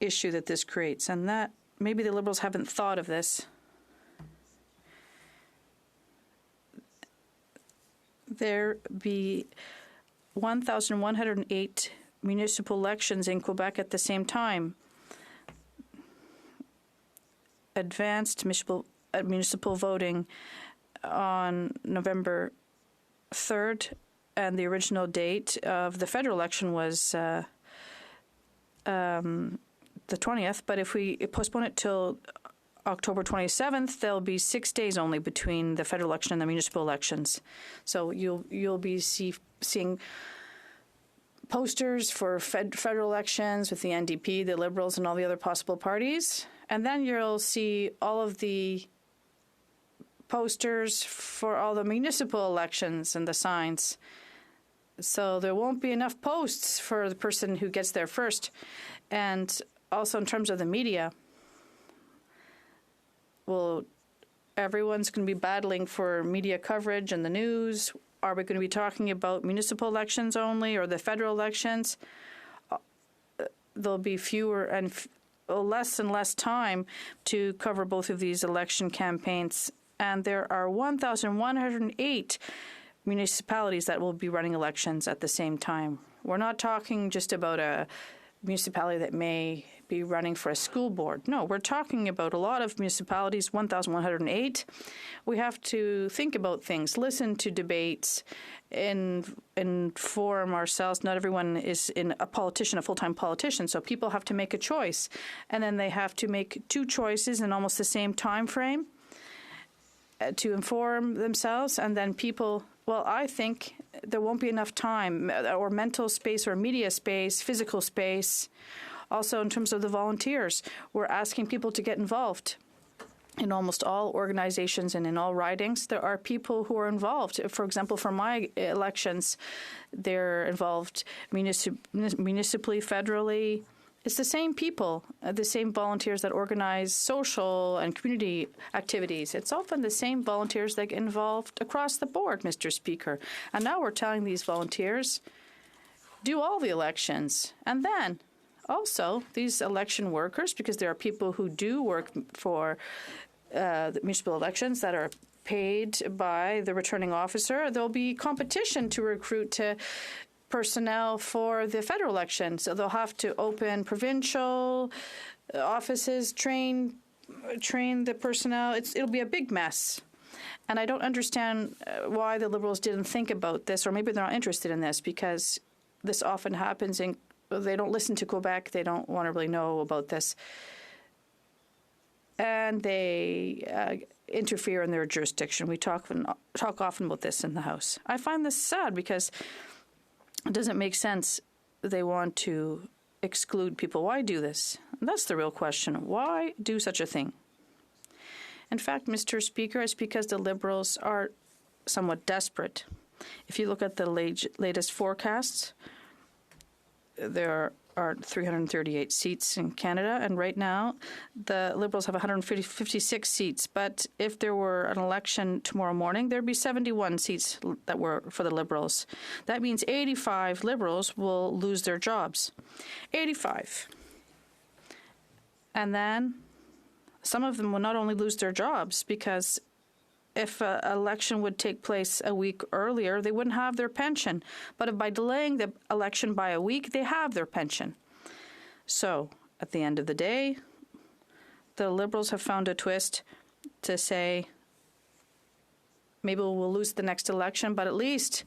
issue that this creates, and that maybe the Liberals haven't thought of this. There be 1,108 municipal elections in Quebec at the same time. Advanced municipal voting on November 3rd, and the original date of the federal election was the 20th. But if we postpone it till October 27th, there'll be 6 days only between the federal election and the municipal elections. So you'll be seeing posters for federal elections with the NDP, the Liberals, and all the other possible parties. And then you'll see all of the posters for all the municipal elections and the signs. So there won't be enough posts for the person who gets there first. And also in terms of the media, well, everyone's going to be battling for media coverage and the news. Are we going to be talking about municipal elections only or the federal elections? There'll be fewer and less time to cover both of these election campaigns. And there are 1,108 municipalities that will be running elections at the same time. We're not talking just about a municipality that may be running for a school board. No, we're talking about a lot of municipalities, 1,108. We have to think about things, listen to debates, inform ourselves. Not everyone is a full-time politician, so people have to make a choice. And then they have to make two choices in almost the same time frame to inform themselves. And then people, well, I think there won't be enough time or mental space or media space, physical space. Also, in terms of the volunteers, we're asking people to get involved. In almost all organizations and in all ridings, there are people who are involved. For example, for my elections, they're involved municipally, federally. It's the same people, the same volunteers that organize social and community activities. It's often the same volunteers that get involved across the board, Mr. Speaker. And now we're telling these volunteers, do all the elections. And then also these election workers, because there are people who do work for the municipal elections that are paid by the returning officer, there'll be competition to recruit personnel for the federal election. So they'll have to open provincial offices, train the personnel. It'll be a big mess. And I don't understand why the Liberals didn't think about this, or maybe they're not interested in this, because this often happens they don't listen to Quebec. They don't want to really know about this. And they interfere in their jurisdiction. We talk often about this in the House. I find this sad because it doesn't make sense. They want to exclude people. Why do this? And that's the real question. Why do such a thing? In fact, Mr. Speaker, it's because the Liberals are somewhat desperate. If you look at the latest forecasts, there are 338 seats in Canada, and right now the Liberals have 156 seats. But if there were an election tomorrow morning, there'd be 71 seats that were for the Liberals. That means 85 Liberals will lose their jobs. 85. And then some of them will not only lose their jobs, because if an election would take place a week earlier, they wouldn't have their pension. But if by delaying the election by a week, they have their pension. So, at the end of the day, the Liberals have found a twist to say, maybe we'll lose the next election, but at least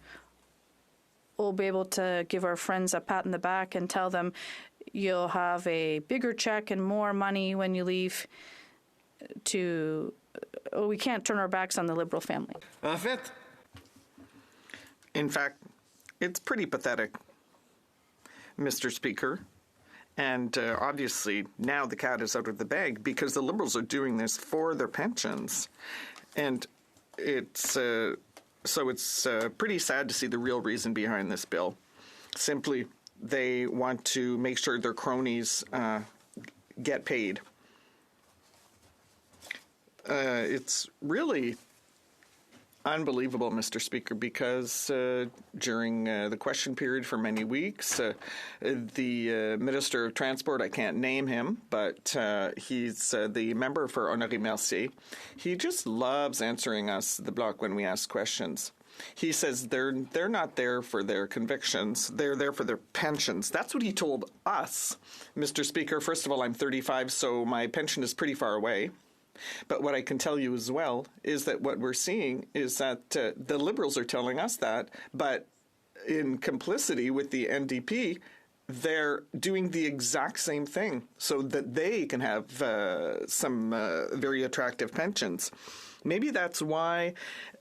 we'll be able to give our friends a pat on the back and tell them you'll have a bigger check and more money when you leave we can't turn our backs on the Liberal family. In fact, it's pretty pathetic, Mr. Speaker. And obviously, now the cat is out of the bag because the Liberals are doing this for their pensions. And it's pretty sad to see the real reason behind this bill. Simply, they want to make sure their cronies get paid. It's really unbelievable, Mr. Speaker, because during the question period for many weeks, the Minister of Transport, I can't name him, but he's the member for Honoré Mercier. He just loves answering us, the Bloc, when we ask questions. He says they're not there for their convictions. They're there for their pensions. That's what he told us, Mr. Speaker. First of all, I'm 35, so my pension is pretty far away. But what I can tell you as well is that what we're seeing is that the Liberals are telling us that, but in complicity with the NDP, they're doing the exact same thing so that they can have some very attractive pensions. Maybe that's why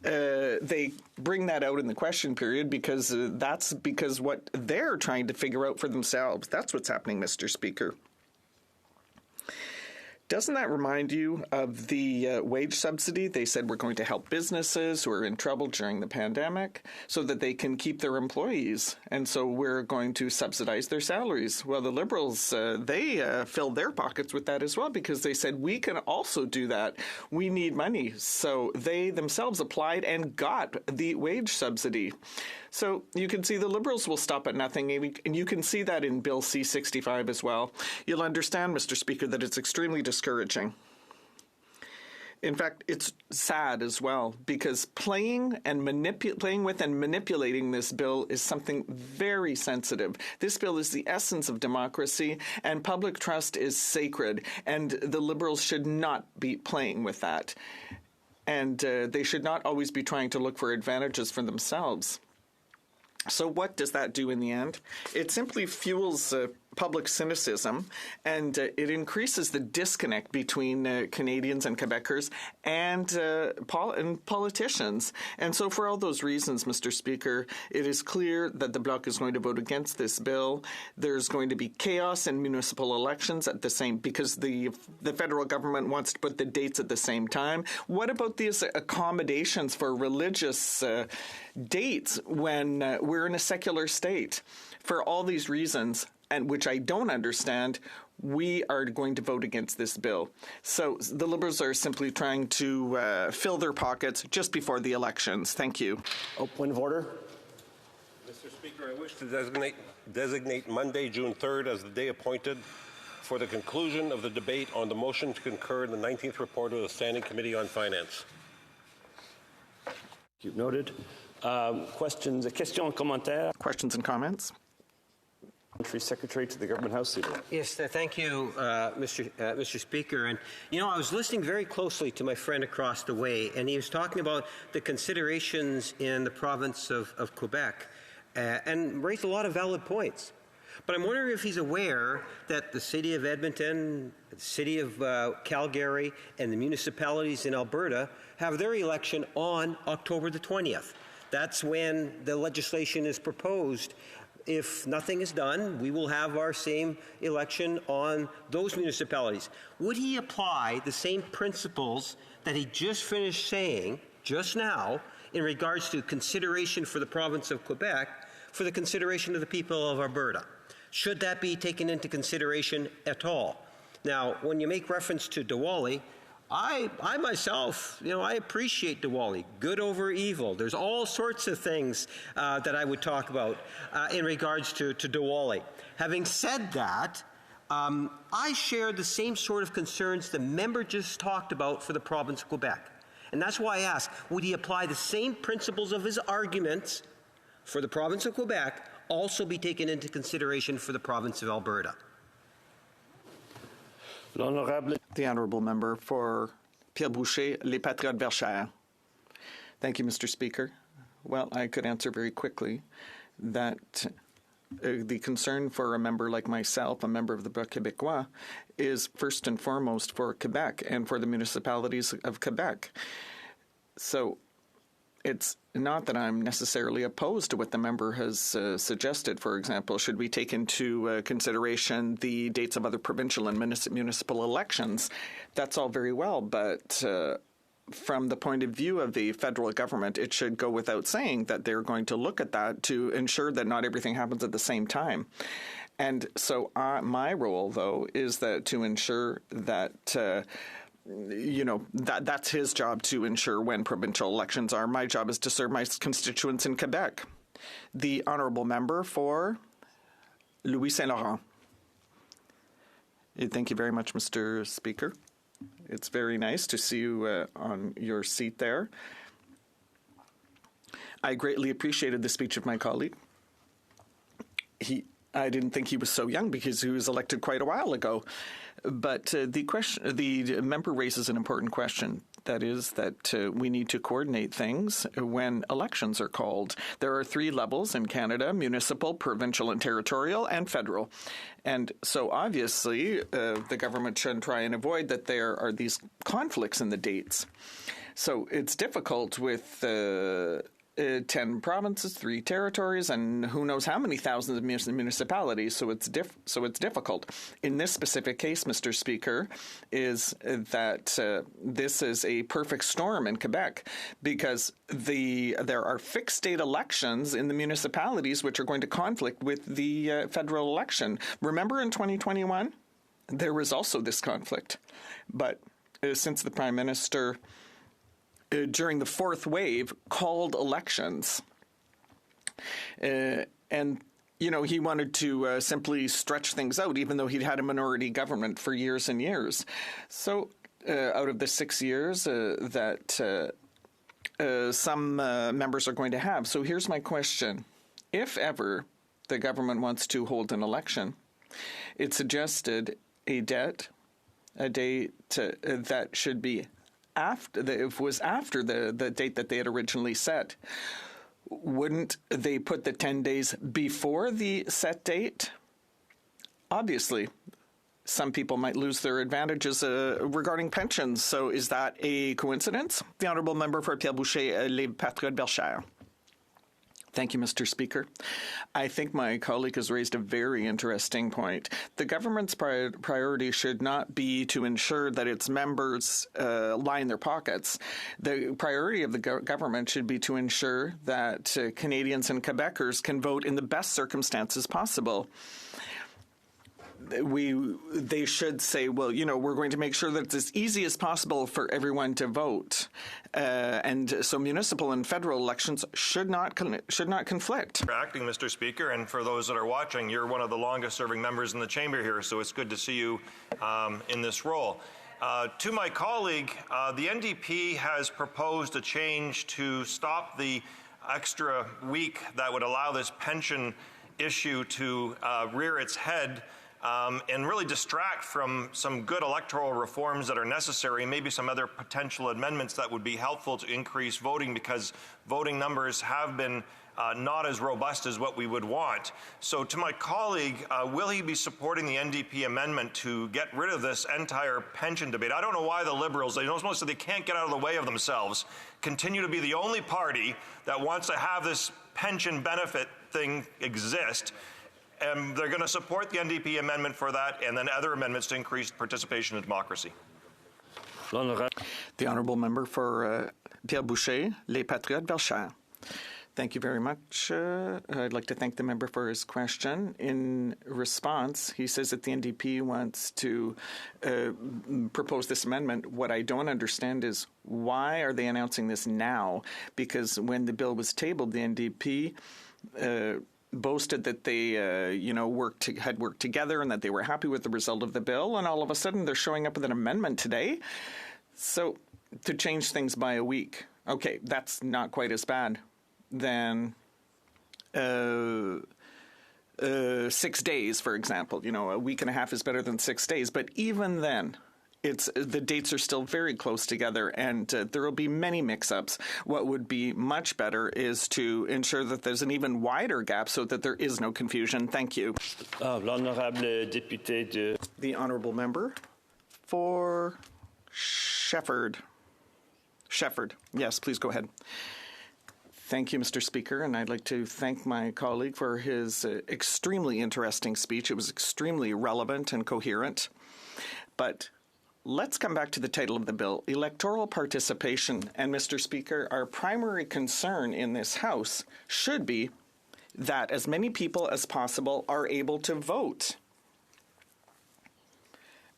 they bring that out in the question period, because that's because what they're trying to figure out for themselves. That's what's happening, Mr. Speaker. Doesn't that remind you of the wage subsidy? They said we're going to help businesses who are in trouble during the pandemic so that they can keep their employees. And so we're going to subsidize their salaries. Well, the Liberals, they filled their pockets with that as well, because they said we can also do that. We need money. So they themselves applied and got the wage subsidy. So you can see the Liberals will stop at nothing, and you can see that in Bill C-65 as well. You'll understand, Mr. Speaker, that it's extremely discouraging. In fact, it's sad as well, because playing with and manipulating this bill is something very sensitive. This bill is the essence of democracy, and public trust is sacred, and the Liberals should not be playing with that. And they should not always be trying to look for advantages for themselves. So what does that do in the end? It simply fuels public cynicism, and it increases the disconnect between Canadians and Quebecers and politicians. And so for all those reasons, Mr. Speaker, it is clear that the Bloc is going to vote against this bill. There's going to be chaos in municipal elections at the same, because the federal government wants to put the dates at the same time. What about these accommodations for religious dates when we're in a secular state? For all these reasons, and which I don't understand, we are going to vote against this bill. So the Liberals are simply trying to fill their pockets just before the elections. Thank you. Oh, point of order. Mr. Speaker, I wish to designate Monday, June 3rd as the day appointed for the conclusion of the debate on the motion to concur in the 19th report of the Standing Committee on Finance. You've noted. Questions and comments? Country Secretary to the Government House Leader. Yes, thank you, Mr. Speaker. And, I was listening very closely to my friend across the way, and he was talking about the considerations in the province of Quebec and raised a lot of valid points. But I'm wondering if he's aware that the City of Edmonton, the City of Calgary, and the municipalities in Alberta have their election on October the 20th. That's when the legislation is proposed. If nothing is done, we will have our same election on those municipalities. Would he apply the same principles that he just finished saying just now in regards to consideration for the province of Quebec for the consideration of the people of Alberta? Should that be taken into consideration at all? Now, when you make reference to Diwali, I myself, I appreciate Diwali, good over evil. There's all sorts of things that I would talk about in regards to Diwali. Having said that, I share the same sort of concerns the member just talked about for the province of Quebec. And that's why I ask, would he apply the same principles of his arguments for the province of Quebec also be taken into consideration for the province of Alberta? The Honourable Member for Pierre Boucher, Les Patriotes Verchères. Thank you, Mr. Speaker. Well, I could answer very quickly that the concern for a member like myself, a member of the Bloc Québécois, is first and foremost for Quebec and for the municipalities of Quebec. So it's not that I'm necessarily opposed to what the member has suggested. For example, should we take into consideration the dates of other provincial and municipal elections? That's all very well, but from the point of view of the federal government, it should go without saying that they're going to look at that to ensure that not everything happens at the same time. And so my role, though, is that to ensure that that's his job to ensure when provincial elections are. My job is to serve my constituents in Quebec. The honourable member for Louis Saint Laurent. Thank you very much, Mr. Speaker. It's very nice to see you on your seat there. I greatly appreciated the speech of my colleague. I didn't think he was so young because he was elected quite a while ago. But the member raises an important question. That is that we need to coordinate things when elections are called. There are 3 levels in Canada: municipal, provincial and territorial, and federal. And so obviously the government should try and avoid that there are these conflicts in the dates. So it's difficult with 10 provinces, 3 territories, and who knows how many thousands of municipalities. So it's difficult. In this specific case, Mr. Speaker, is that this is a perfect storm in Quebec because there are fixed date elections in the municipalities which are going to conflict with the federal election. Remember in 2021, there was also this conflict. But since the Prime Minister during the 4th wave, called elections. And, he wanted to simply stretch things out, even though he'd had a minority government for years and years. So out of the 6 years that some members are going to have. So here's my question. If ever the government wants to hold an election, it suggested a date that should be after the date that they had originally set. Wouldn't they put the 10 days before the set date? Obviously, some people might lose their advantages regarding pensions. So is that a coincidence? The Honourable Member for Pierre Boucher, Les Patriotes Bellechaire. Thank you, Mr. Speaker. I think my colleague has raised a very interesting point. The government's priority should not be to ensure that its members line their pockets. The priority of the government should be to ensure that Canadians and Quebecers can vote in the best circumstances possible. They should say, well, we're going to make sure that it's as easy as possible for everyone to vote. And so municipal and federal elections should not conflict. Acting, Mr. Speaker, and for those that are watching, you're one of the longest-serving members in the chamber here, so it's good to see you in this role. To my colleague, the NDP has proposed a change to stop the extra week that would allow this pension issue to rear its head and really distract from some good electoral reforms that are necessary, maybe some other potential amendments that would be helpful to increase voting, because voting numbers have been not as robust as what we would want. So to my colleague, will he be supporting the NDP amendment to get rid of this entire pension debate? I don't know why the Liberals, mostly they can't get out of the way of themselves, continue to be the only party that wants to have this pension benefit thing exist. And they're going to support the NDP amendment for that, and then other amendments to increase participation in democracy. The Honourable Member for Pierre Boucher, Les Patriotes Bellechaire. Thank you very much. I'd like to thank the member for his question. In response, he says that the NDP wants to propose this amendment. What I don't understand is why are they announcing this now? Because when the bill was tabled, the NDP boasted that they, had worked together and that they were happy with the result of the bill, and all of a sudden they're showing up with an amendment today. So to change things by a week, okay, that's not quite as bad than 6 days, for example. A week and a half is better than 6 days, but even then, the dates are still very close together, and there will be many mix-ups. What would be much better is to ensure that there's an even wider gap so that there is no confusion. Thank you. The Honourable Member for Shefford. Yes, please go ahead. Thank you, Mr. Speaker, and I'd like to thank my colleague for his extremely interesting speech. It was extremely relevant and coherent. But let's come back to the title of the bill, electoral participation. And, Mr. Speaker, our primary concern in this House should be that as many people as possible are able to vote.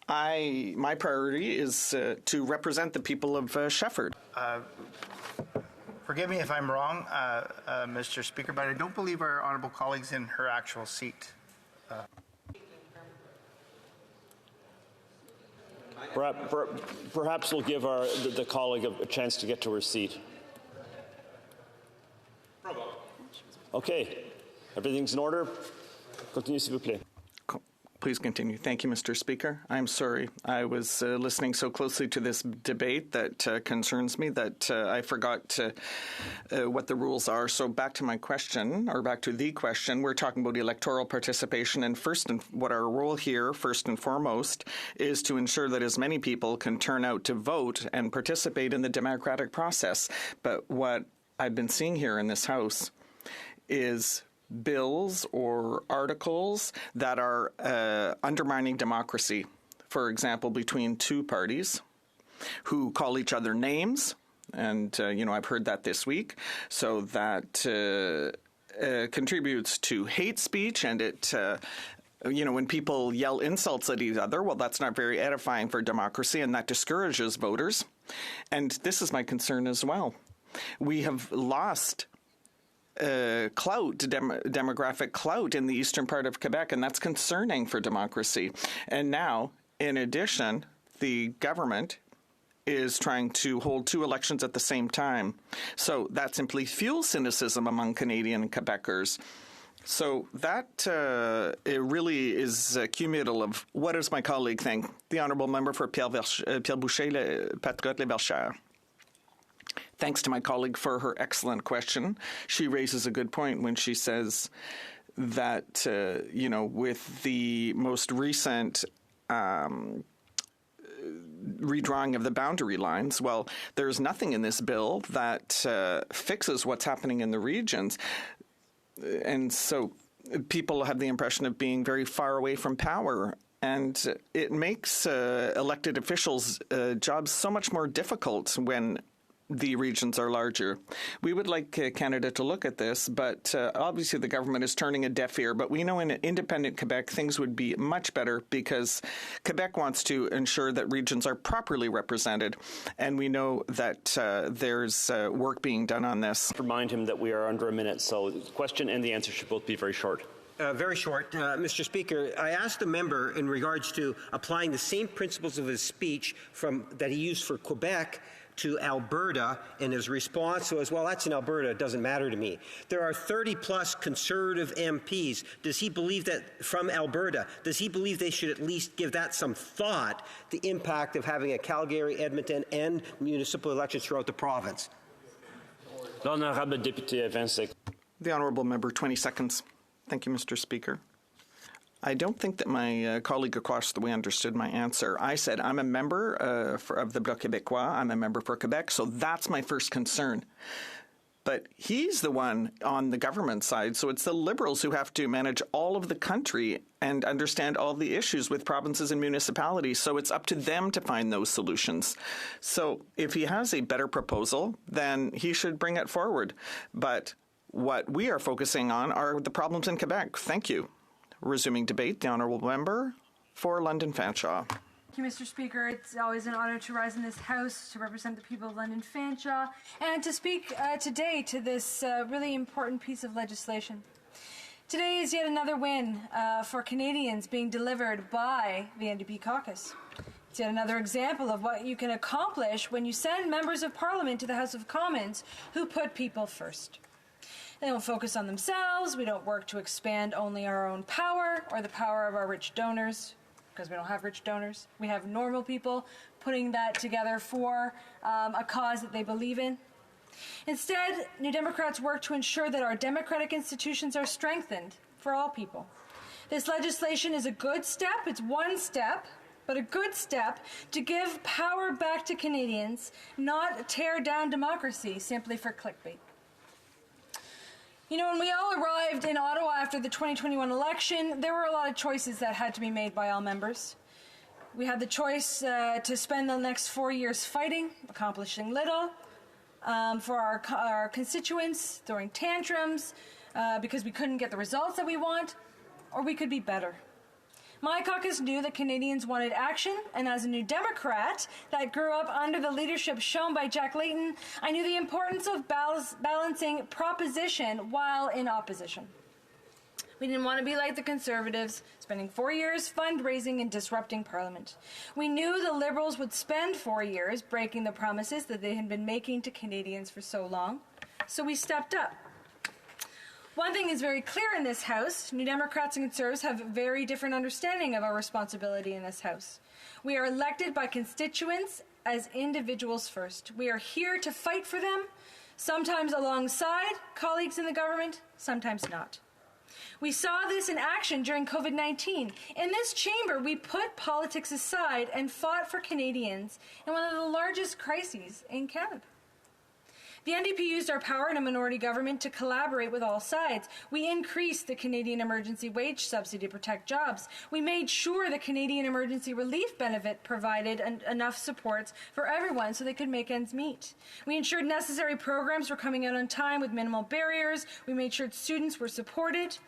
My priority is to represent the people of Shefford. Forgive me if I'm wrong, Mr. Speaker, but I don't believe our honourable colleague's in her actual seat. Perhaps we'll give the colleague a chance to get to her seat. Okay. Everything's in order. Continuez, s'il vous plaît. Please continue. Thank you, Mr. Speaker. I'm sorry. I was listening so closely to this debate that concerns me that I forgot what the rules are. So back to my question, or back to the question, we're talking about electoral participation, and what our role here, first and foremost, is to ensure that as many people can turn out to vote and participate in the democratic process. But what I've been seeing here in this House is bills or articles that are undermining democracy. For example, between two parties who call each other names, and I've heard that this week. So that contributes to hate speech, and it. When people yell insults at each other, well, that's not very edifying for democracy, and that discourages voters. And this is my concern as well. We have lost demographic clout in the eastern part of Quebec, and that's concerning for democracy. And now, in addition, the government is trying to hold two elections at the same time. So that simply fuels cynicism among Canadian and Quebecers. So that it really is cumulative. What does my colleague think? The Honourable Member for Pierre Boucher, Patriote-Les-Verchères. Thanks to my colleague for her excellent question. She raises a good point when she says that, with the most recent redrawing of the boundary lines, well, there's nothing in this bill that fixes what's happening in the regions. And so people have the impression of being very far away from power. And it makes elected officials' jobs so much more difficult when the regions are larger. We would like Canada to look at this, but obviously the government is turning a deaf ear. But we know in independent Quebec things would be much better because Quebec wants to ensure that regions are properly represented. And we know that there's work being done on this. Remind him that we are under a minute, so the question and the answer should both be very short. Very short. Mr. Speaker, I asked the member in regards to applying the same principles of his speech that he used for Quebec to Alberta, and his response was, well, that's in Alberta, it doesn't matter to me. There are 30-plus Conservative MPs. Does he believe that, from Alberta, does he believe they should at least give that some thought, the impact of having a Calgary, Edmonton, and municipal elections throughout the province? L'honorable député, 20 secondes. The Honourable Member, 20 seconds. Thank you, Mr. Speaker. I don't think that my colleague across the way understood my answer. I said I'm a member of the Bloc Québécois. I'm a member for Quebec, so that's my first concern. But he's the one on the government side, so it's the Liberals who have to manage all of the country and understand all the issues with provinces and municipalities, so it's up to them to find those solutions. So if he has a better proposal, then he should bring it forward. But what we are focusing on are the problems in Quebec. Thank you. Resuming debate, the Honourable Member for London Fanshawe. Thank you, Mr. Speaker. It's always an honour to rise in this House to represent the people of London Fanshawe and to speak today to this really important piece of legislation. Today is yet another win for Canadians being delivered by the NDP caucus. It's yet another example of what you can accomplish when you send members of Parliament to the House of Commons who put people first. They don't focus on themselves. We don't work to expand only our own power or the power of our rich donors, because we don't have rich donors. We have normal people putting that together for a cause that they believe in. Instead, New Democrats work to ensure that our democratic institutions are strengthened for all people. This legislation is a good step. It's one step, but a good step to give power back to Canadians, not tear down democracy simply for clickbait. You know, when we all arrived in Ottawa after the 2021 election, there were a lot of choices that had to be made by all members. We had the choice to spend the next 4 years fighting, accomplishing little, for our constituents, throwing tantrums, because we couldn't get the results that we want, or we could be better. My caucus knew that Canadians wanted action, and as a New Democrat that grew up under the leadership shown by Jack Layton, I knew the importance of balancing proposition while in opposition. We didn't want to be like the Conservatives, spending 4 years fundraising and disrupting Parliament. We knew the Liberals would spend 4 years breaking the promises that they had been making to Canadians for so long, so we stepped up. One thing is very clear in this House: New Democrats and Conservatives have a very different understanding of our responsibility in this House. We are elected by constituents as individuals first. We are here to fight for them, sometimes alongside colleagues in the government, sometimes not. We saw this in action during COVID-19. In this chamber, we put politics aside and fought for Canadians in one of the largest crises in Canada. The NDP used our power in a minority government to collaborate with all sides. We increased the Canadian Emergency Wage Subsidy to protect jobs. We made sure the Canadian Emergency Relief Benefit provided enough supports for everyone so they could make ends meet. We ensured necessary programs were coming out on time with minimal barriers. We made sure students were supported.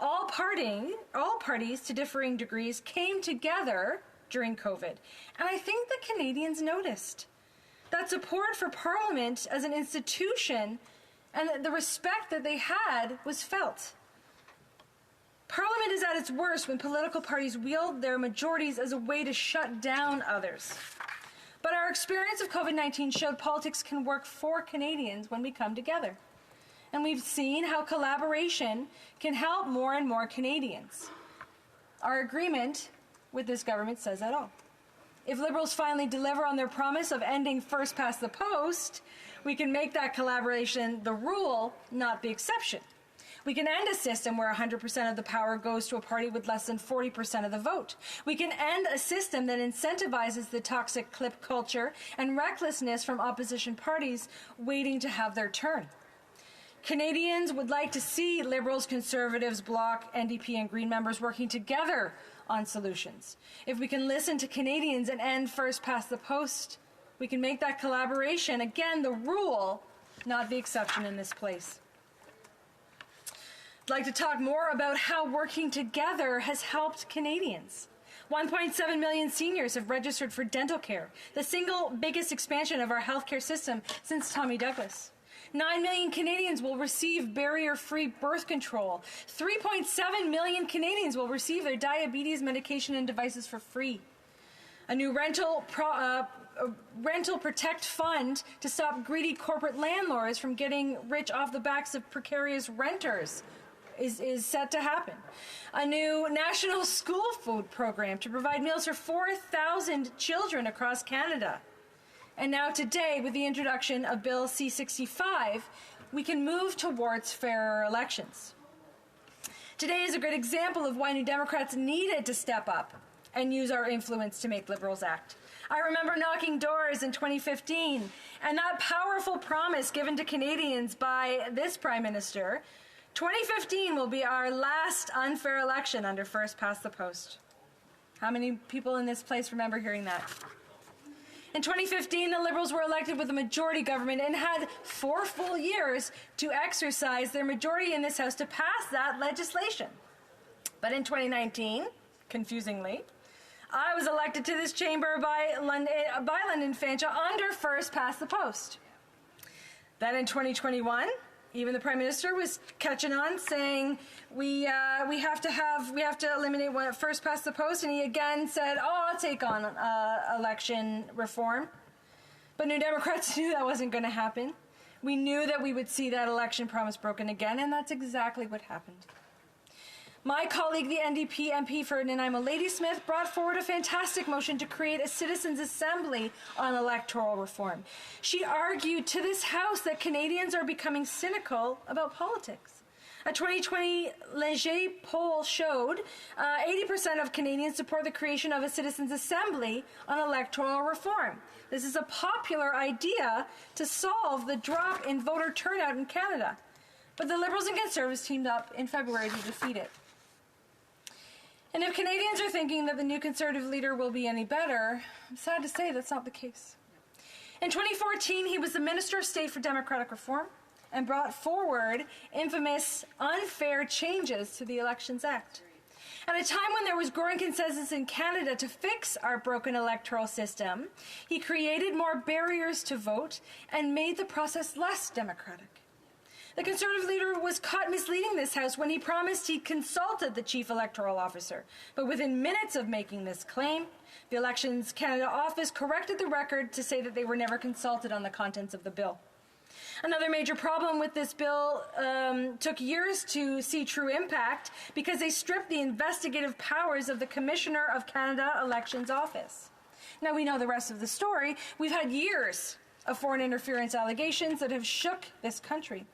All parties to differing degrees came together during COVID. And I think the Canadians noticed. That support for Parliament as an institution and the respect that they had was felt. Parliament is at its worst when political parties wield their majorities as a way to shut down others. But our experience of COVID-19 showed politics can work for Canadians when we come together. And we've seen how collaboration can help more and more Canadians. Our agreement with this government says that all. If Liberals finally deliver on their promise of ending first past the post, we can make that collaboration the rule, not the exception. We can end a system where 100% of the power goes to a party with less than 40% of the vote. We can end a system that incentivizes the toxic clip culture and recklessness from opposition parties waiting to have their turn. Canadians would like to see Liberals, Conservatives, Bloc, NDP and Green members working together on solutions. If we can listen to Canadians and end first past the post, we can make that collaboration, again, the rule, not the exception in this place. I'd like to talk more about how working together has helped Canadians. 1.7 million seniors have registered for dental care, the single biggest expansion of our healthcare system since Tommy Douglas. 9 million Canadians will receive barrier-free birth control. 3.7 million Canadians will receive their diabetes medication and devices for free. A new rental protect fund to stop greedy corporate landlords from getting rich off the backs of precarious renters is set to happen. A new national school food program to provide meals for 4,000 children across Canada. And now today, with the introduction of Bill C-65, we can move towards fairer elections. Today is a great example of why New Democrats needed to step up and use our influence to make Liberals act. I remember knocking doors in 2015, and that powerful promise given to Canadians by this Prime Minister, 2015 will be our last unfair election under first past the post. How many people in this place remember hearing that? In 2015, the Liberals were elected with a majority government and had 4 full years to exercise their majority in this House to pass that legislation. But in 2019, confusingly, I was elected to this chamber by London Fanshawe under first past the post. Then in 2021, even the Prime Minister was catching on, saying we have to eliminate first past the post, and he again said, "Oh, I'll take on election reform." But New Democrats knew that wasn't going to happen. We knew that we would see that election promise broken again, and that's exactly what happened. My colleague, the NDP MP for Nanaimo Ladysmith, brought forward a fantastic motion to create a citizens' assembly on electoral reform. She argued to this House that Canadians are becoming cynical about politics. A 2020 Leger poll showed 80% of Canadians support the creation of a citizens' assembly on electoral reform. This is a popular idea to solve the drop in voter turnout in Canada. But the Liberals and Conservatives teamed up in February to defeat it. And if Canadians are thinking that the new Conservative leader will be any better, I'm sad to say that's not the case. In 2014, he was the Minister of State for Democratic Reform and brought forward infamous unfair changes to the Elections Act. At a time when there was growing consensus in Canada to fix our broken electoral system, he created more barriers to vote and made the process less democratic. The Conservative leader was caught misleading this House when he promised he consulted the Chief Electoral Officer. But within minutes of making this claim, the Elections Canada office corrected the record to say that they were never consulted on the contents of the bill. Another major problem with this bill took years to see true impact because they stripped the investigative powers of the Commissioner of Canada Elections Office. Now we know the rest of the story. We've had years of foreign interference allegations that have shook this country.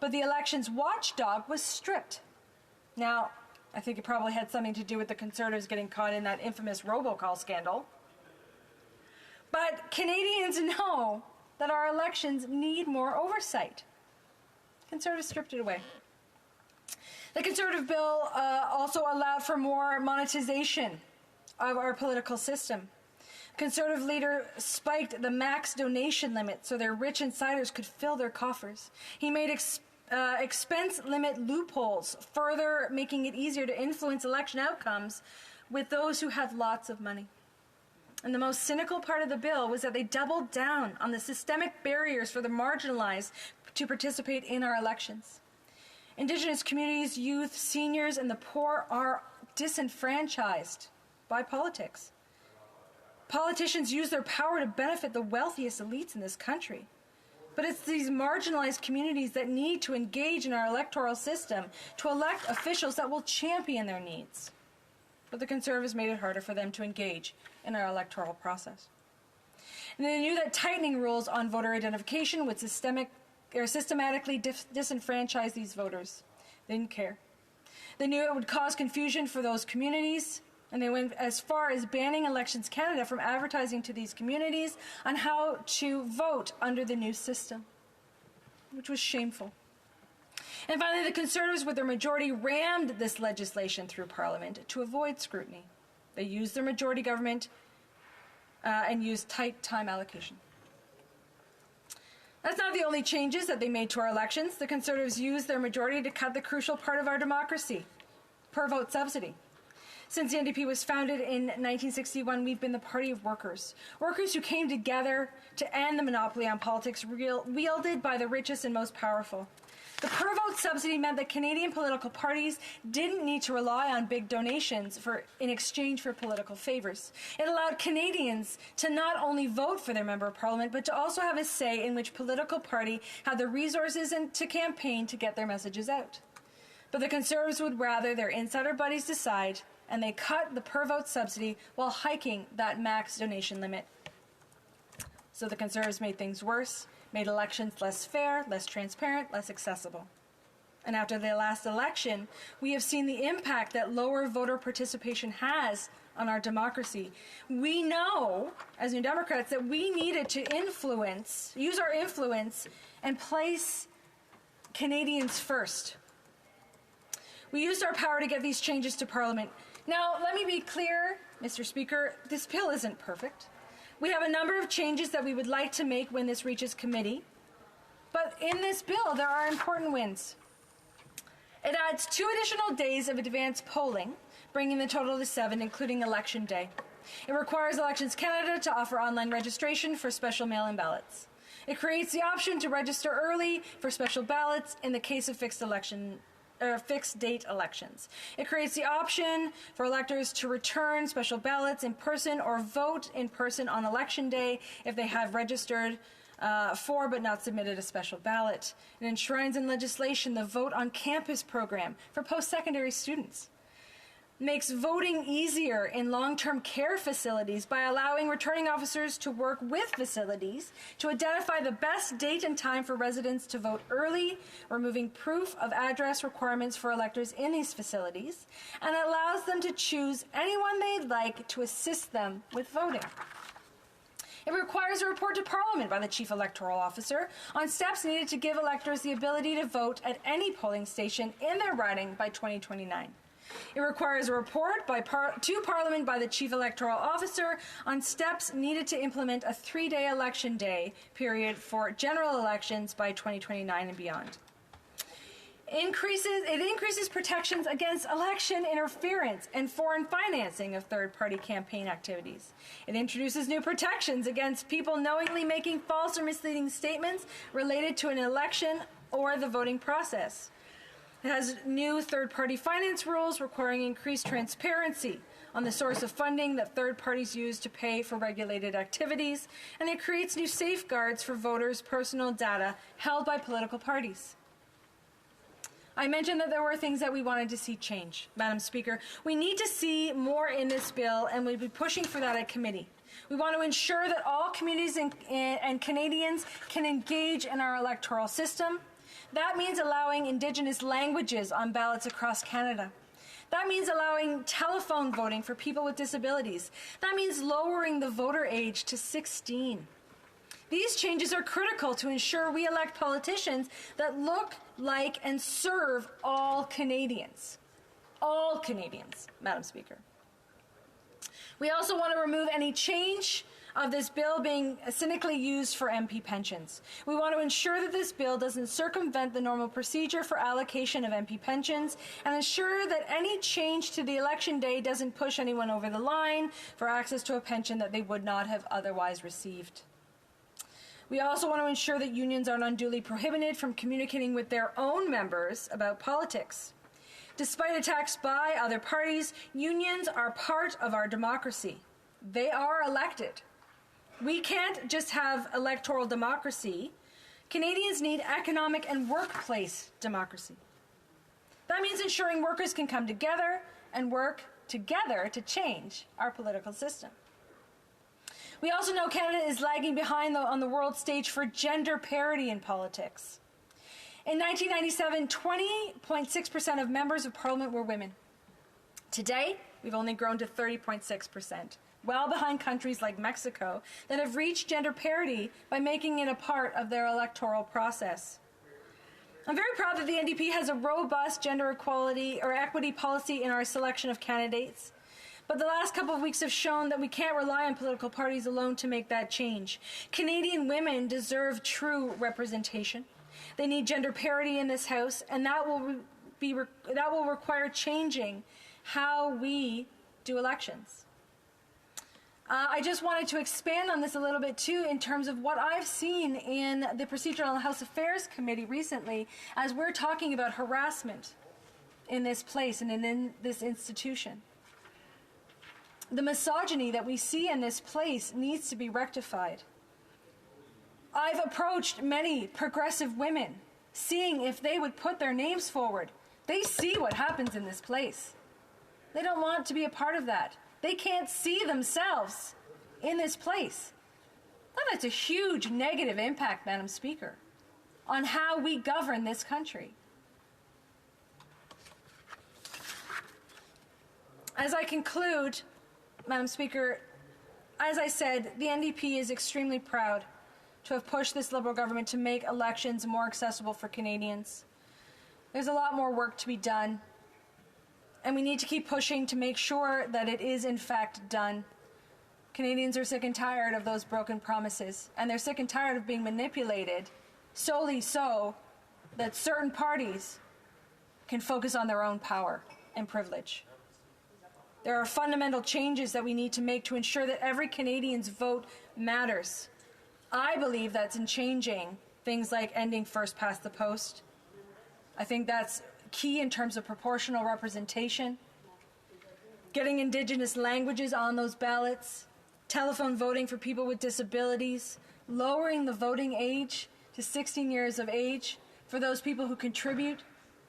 But the elections watchdog was stripped. Now, I think it probably had something to do with the Conservatives getting caught in that infamous robocall scandal. But Canadians know that our elections need more oversight. Conservatives stripped it away. The Conservative bill also allowed for more monetization of our political system. Conservative leader spiked the max donation limit so their rich insiders could fill their coffers. He made expense limit loopholes, further making it easier to influence election outcomes with those who have lots of money. And the most cynical part of the bill was that they doubled down on the systemic barriers for the marginalized to participate in our elections. Indigenous communities, youth, seniors, and the poor are disenfranchised by politics. Politicians use their power to benefit the wealthiest elites in this country. But it's these marginalized communities that need to engage in our electoral system to elect officials that will champion their needs. But the Conservatives made it harder for them to engage in our electoral process. And they knew that tightening rules on voter identification would systematically disenfranchise these voters. They didn't care. They knew it would cause confusion for those communities, and they went as far as banning Elections Canada from advertising to these communities on how to vote under the new system, which was shameful. And finally, the Conservatives, with their majority, rammed this legislation through Parliament to avoid scrutiny. They used their majority government and used tight time allocation. That's not the only changes that they made to our elections. The Conservatives used their majority to cut the crucial part of our democracy, per-vote subsidy. Since the NDP was founded in 1961, we've been the party of workers. Workers who came together to end the monopoly on politics wielded by the richest and most powerful. The per-vote subsidy meant that Canadian political parties didn't need to rely on big donations in exchange for political favors. It allowed Canadians to not only vote for their member of parliament, but to also have a say in which political party had the resources to campaign to get their messages out. But the Conservatives would rather their insider buddies decide, and they cut the per-vote subsidy while hiking that max donation limit. So the Conservatives made things worse, made elections less fair, less transparent, less accessible. And after the last election, we have seen the impact that lower voter participation has on our democracy. We know, as New Democrats, that we needed to use our influence and place Canadians first. We used our power to get these changes to Parliament. Now, let me be clear, Mr. Speaker, this bill isn't perfect. We have a number of changes that we would like to make when this reaches committee. But in this bill, there are important wins. It adds 2 additional days of advanced polling, bringing the total to 7, including Election Day. It requires Elections Canada to offer online registration for special mail-in ballots. It creates the option to register early for special ballots in the case of fixed date elections. It creates the option for electors to return special ballots in person or vote in person on Election Day if they have registered for but not submitted a special ballot. It enshrines in legislation the Vote on Campus program for post-secondary students. Makes voting easier in long-term care facilities by allowing returning officers to work with facilities to identify the best date and time for residents to vote early, removing proof of address requirements for electors in these facilities, and allows them to choose anyone they'd like to assist them with voting. It requires a report to Parliament by the Chief Electoral Officer on steps needed to give electors the ability to vote at any polling station in their riding by 2029. It requires a report to Parliament by the Chief Electoral Officer on steps needed to implement a 3-day election day period for general elections by 2029 and beyond. It increases protections against election interference and foreign financing of third-party campaign activities. It introduces new protections against people knowingly making false or misleading statements related to an election or the voting process. It has new third-party finance rules requiring increased transparency on the source of funding that third parties use to pay for regulated activities, and it creates new safeguards for voters' personal data held by political parties. I mentioned that there were things that we wanted to see change, Madam Speaker. We need to see more in this bill, and we'll be pushing for that at committee. We want to ensure that all communities and Canadians can engage in our electoral system. That means allowing Indigenous languages on ballots across Canada. That means allowing telephone voting for people with disabilities. That means lowering the voter age to 16. These changes are critical to ensure we elect politicians that look like and serve all Canadians. All Canadians, Madam Speaker. We also want to remove any change of this bill being cynically used for MP pensions. We want to ensure that this bill doesn't circumvent the normal procedure for allocation of MP pensions and ensure that any change to the election day doesn't push anyone over the line for access to a pension that they would not have otherwise received. We also want to ensure that unions aren't unduly prohibited from communicating with their own members about politics. Despite attacks by other parties, unions are part of our democracy. They are elected. We can't just have electoral democracy. Canadians need economic and workplace democracy. That means ensuring workers can come together and work together to change our political system. We also know Canada is lagging behind on the world stage for gender parity in politics. In 1997, 20.6% of members of Parliament were women. Today, we've only grown to 30.6%, well behind countries like Mexico that have reached gender parity by making it a part of their electoral process. I'm very proud that the NDP has a robust gender equality or equity policy in our selection of candidates. But the last couple of weeks have shown that we can't rely on political parties alone to make that change. Canadian women deserve true representation. They need gender parity in this House, and that will require changing how we do elections. I just wanted to expand on this a little bit too in terms of what I've seen in the Procedural and House Affairs Committee recently as we're talking about harassment in this place and in this institution. The misogyny that we see in this place needs to be rectified. I've approached many progressive women, seeing if they would put their names forward. They see what happens in this place. They don't want to be a part of that. They can't see themselves in this place. That has a huge negative impact, Madam Speaker, on how we govern this country. As I conclude, Madam Speaker, as I said, the NDP is extremely proud to have pushed this Liberal government to make elections more accessible for Canadians. There's a lot more work to be done, and we need to keep pushing to make sure that it is in fact done. Canadians are sick and tired of those broken promises, and they're sick and tired of being manipulated solely so that certain parties can focus on their own power and privilege. There are fundamental changes that we need to make to ensure that every Canadian's vote matters. I believe that's in changing things like ending first past the post. I think that's key in terms of proportional representation, getting Indigenous languages on those ballots, telephone voting for people with disabilities, lowering the voting age to 16 years of age for those people who contribute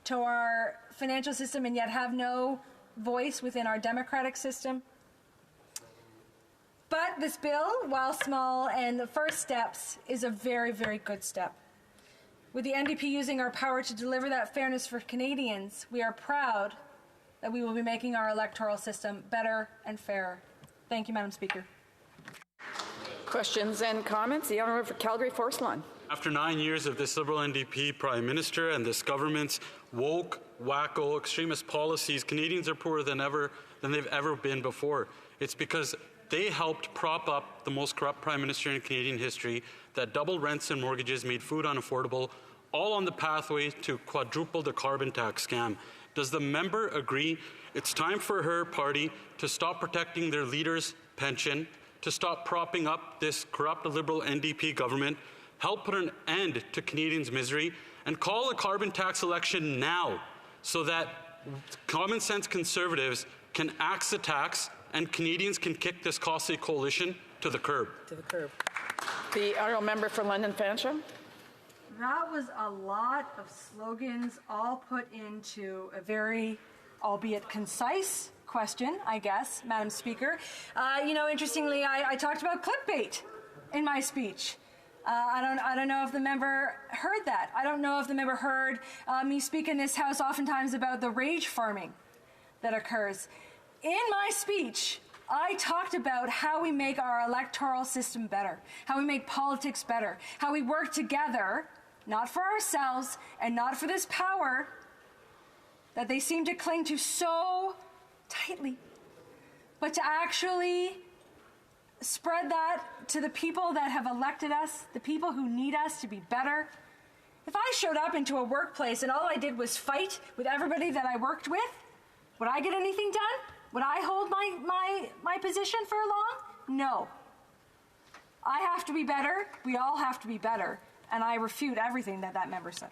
to our financial system and yet have no voice within our democratic system. But this bill, while small and the first steps, is a very, very good step. With the NDP using our power to deliver that fairness for Canadians, we are proud that we will be making our electoral system better and fairer. Thank you, Madam Speaker. Questions and comments? The Honourable for Calgary Forest Lawn. After 9 years of this Liberal NDP Prime Minister and this government's woke, wacko, extremist policies, Canadians are poorer than they've ever been before. It's because they helped prop up the most corrupt Prime Minister in Canadian history that doubled rents and mortgages, made food unaffordable, all on the pathway to quadruple the carbon tax scam. Does the member agree it's time for her party to stop protecting their leader's pension, to stop propping up this corrupt Liberal NDP government, help put an end to Canadians' misery, and call a carbon tax election now so that common sense Conservatives can axe the tax and Canadians can kick this costly coalition to the curb? The honourable member for London Fanshawe. That was a lot of slogans all put into a very, albeit concise, question, I guess, Madam Speaker. Interestingly, I talked about clickbait in my speech. I don't know if the member heard that. I don't know if the member heard me speak in this House oftentimes about the rage farming that occurs. In my speech, I talked about how we make our electoral system better, how we make politics better, how we work together, not for ourselves and not for this power that they seem to cling to so tightly, but to actually spread that to the people that have elected us, the people who need us to be better. If I showed up into a workplace and all I did was fight with everybody that I worked with, would I get anything done? Would I hold my position for long? No. I have to be better. We all have to be better. And I refute everything that member said.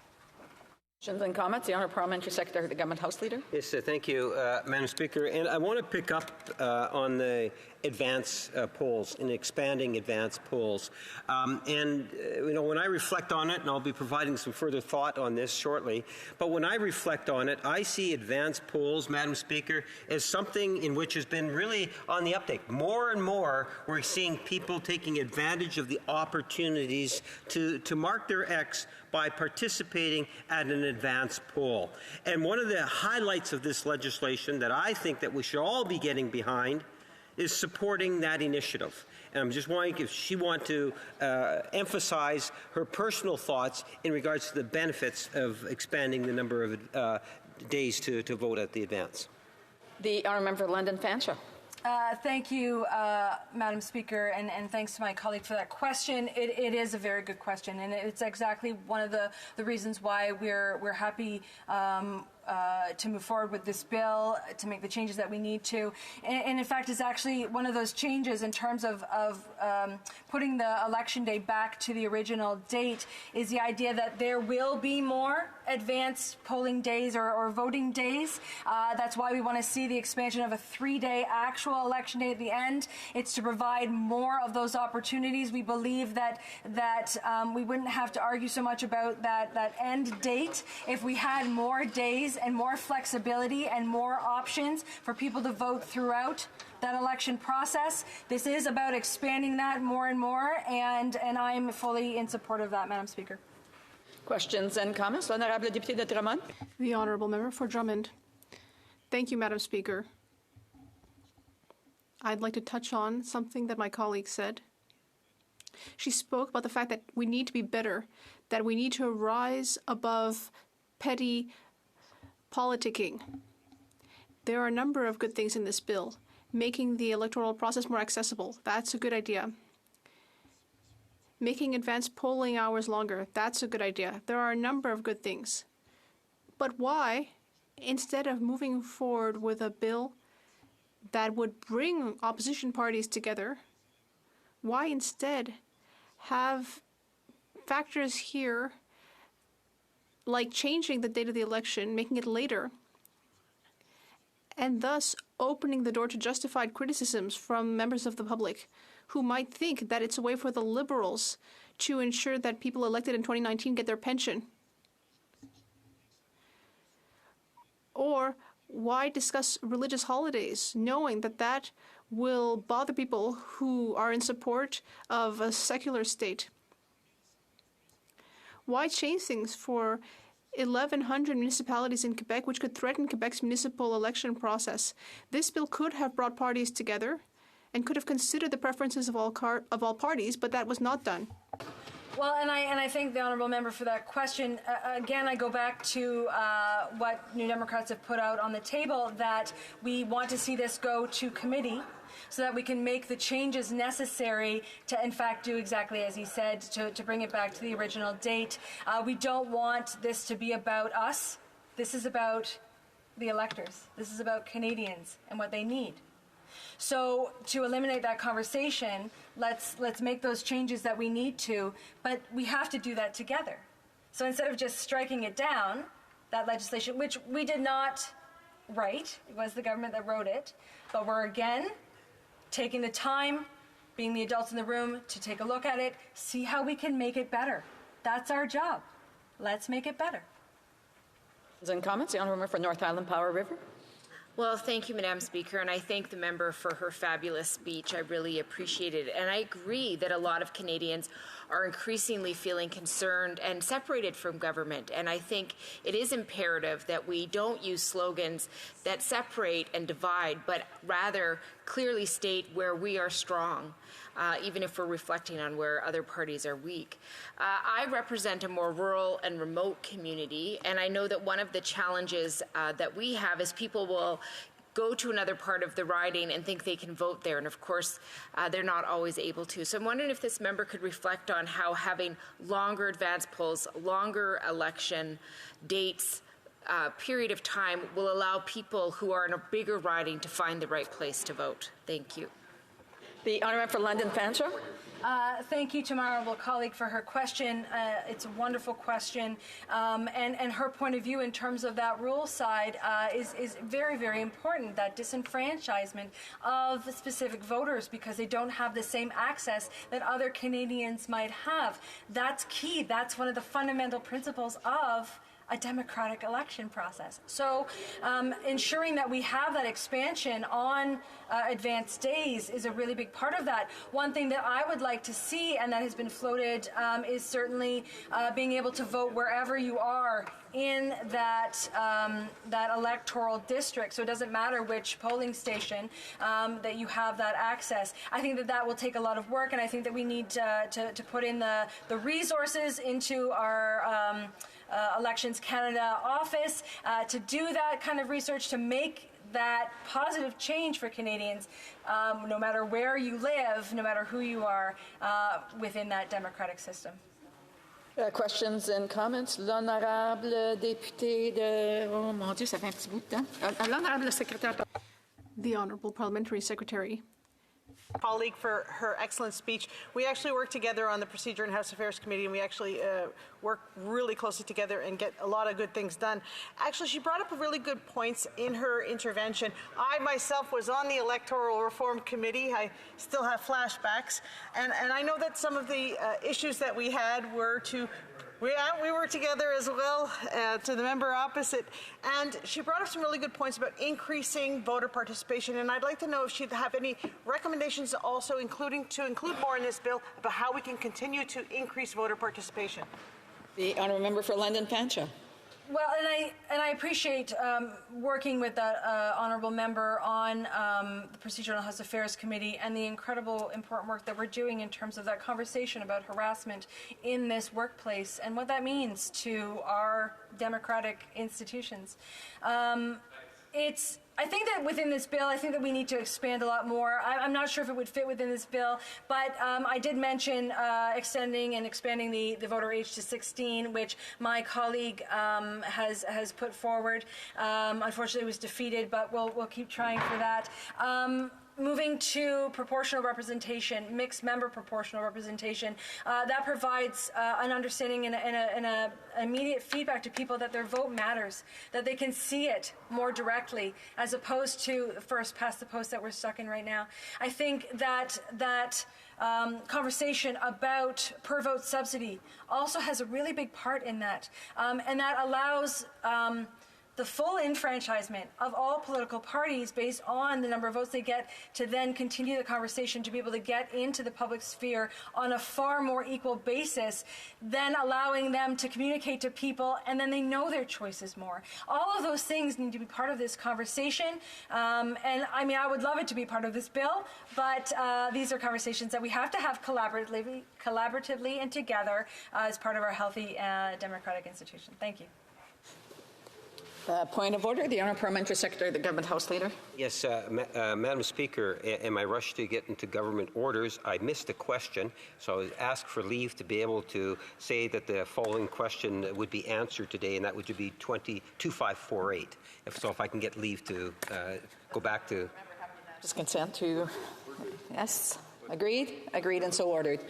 Questions and comments. The Honourable Parliamentary Secretary, the Government House Leader. Yes, thank you, Madam Speaker. And I want to pick up on the advance polls and expanding advance polls. When I reflect on it, and I'll be providing some further thought on this shortly, but when I reflect on it, I see advance polls, Madam Speaker, as something in which has been really on the uptake. More and more, we're seeing people taking advantage of the opportunities to mark their X by participating at an advance poll. And one of the highlights of this legislation that I think that we should all be getting behind is supporting that initiative. And I'm just wondering if she wants to emphasize her personal thoughts in regards to the benefits of expanding the number of days to vote at the advance. The honourable member for London Fanshawe. Thank you, Madam Speaker, and thanks to my colleague for that question. It is a very good question, and it's exactly one of the reasons why we're happy to move forward with this bill, to make the changes that we need to. And in fact, it's actually one of those changes in terms of putting the election day back to the original date is the idea that there will be more advanced polling days or voting days. That's why we want to see the expansion of a 3-day actual election day at the end. It's to provide more of those opportunities. We believe that we wouldn't have to argue so much about that end date if we had more days and more flexibility and more options for people to vote throughout that election process. This is about expanding that more and more, and I'm fully in support of that, Madam Speaker. Questions and comments. Honourable Député de Drummond. The Honourable Member for Drummond. Thank you, Madam Speaker. I'd like to touch on something that my colleague said. She spoke about the fact that we need to be better, that we need to rise above petty politicking. There are a number of good things in this bill. Making the electoral process more accessible, that's a good idea. Making advanced polling hours longer, that's a good idea. There are a number of good things. But why, instead of moving forward with a bill that would bring opposition parties together, why instead have factors here like changing the date of the election, making it later, and thus opening the door to justified criticisms from members of the public who might think that it's a way for the Liberals to ensure that people elected in 2019 get their pension? Or why discuss religious holidays, knowing that that will bother people who are in support of a secular state? Why change things for 1,100 municipalities in Quebec, which could threaten Quebec's municipal election process? This bill could have brought parties together and could have considered the preferences of all parties, but that was not done. Well, and I thank the honourable member for that question. Again, I go back to what New Democrats have put out on the table, that we want to see this go to committee so that we can make the changes necessary to, in fact, do exactly as he said, to bring it back to the original date. We don't want this to be about us. This is about the electors. This is about Canadians and what they need. So to eliminate that conversation, let's make those changes that we need to, but we have to do that together. So instead of just striking it down, that legislation, which we did not write, it was the government that wrote it, but we're again taking the time, being the adults in the room, to take a look at it, see how we can make it better. That's our job. Let's make it better. And comments, the honourable member for North Island Power River. Well, thank you, Madam Speaker, and I thank the member for her fabulous speech. I really appreciate it. And I agree that a lot of Canadians are increasingly feeling concerned and separated from government. And I think it is imperative that we don't use slogans that separate and divide, but rather clearly state where we are strong, even if we're reflecting on where other parties are weak. I represent a more rural and remote community, and I know that one of the challenges that we have is people will go to another part of the riding and think they can vote there, and of course they're not always able to. So I'm wondering if this member could reflect on how having longer advance polls, longer election dates, period of time will allow people who are in a bigger riding to find the right place to vote. Thank you. The honourable for London Fanshawe. Thank you to my honourable colleague for her question. It's a wonderful question, and her point of view in terms of that rural side is very, very important, that disenfranchisement of specific voters because they don't have the same access that other Canadians might have. That's key. That's one of the fundamental principles of a democratic election process. So ensuring that we have that expansion on advanced days is a really big part of that. One thing that I would like to see, and that has been floated, is certainly being able to vote wherever you are in that that electoral district. So it doesn't matter which polling station, that you have that access. I think that that will take a lot of work, and I think that we need to put in the resources into our Elections Canada office to do that kind of research, to make that positive change for Canadians, no matter where you live, no matter who you are, within that democratic system. Questions and comments? L'honorable député de... Oh mon Dieu, ça fait un petit bout de temps. L'honorable secrétaire... The Honourable Parliamentary Secretary. Colleague for her excellent speech. We actually work together on the Procedure and House Affairs Committee, and we actually work really closely together and get a lot of good things done. Actually, she brought up really good points in her intervention. I myself was on the Electoral Reform Committee. I still have flashbacks, and I know that some of the issues that we had were to we were together as well, to the member opposite, and she brought up some really good points about increasing voter participation, and I'd like to know if she'd have any recommendations also include more in this bill about how we can continue to increase voter participation. The honourable member for London Fanshawe. Well, and I appreciate working with that honourable member on the Procedural and House Affairs Committee and the incredible important work that we're doing in terms of that conversation about harassment in this workplace and what that means to our democratic institutions. I think that within this bill, I think that we need to expand a lot more. I'm not sure if it would fit within this bill, but I did mention extending and expanding the voter age to 16, which my colleague has put forward. Unfortunately, it was defeated, but we'll keep trying for that. Moving to proportional representation, mixed member proportional representation, that provides an understanding and an immediate feedback to people that their vote matters, that they can see it more directly, as opposed to the first past the post that we're stuck in right now. I think that conversation about per vote subsidy also has a really big part in that, and that allows the full enfranchisement of all political parties based on the number of votes they get to then continue the conversation to be able to get into the public sphere on a far more equal basis, then allowing them to communicate to people, and then they know their choices more. All of those things need to be part of this conversation, and I mean, I would love it to be part of this bill, but these are conversations that we have to have collaboratively and together as part of our healthy democratic institution. Thank you. Point of order. The Honourable Parliamentary Secretary of the Government House Leader. Yes, Madam Speaker, in my rush to get into government orders, I missed a question, so I was asked for leave to be able to say that the following question would be answered today, and that would be 2548. If I can get leave to go back to... Just consent to... Yes. Agreed? Agreed and so ordered.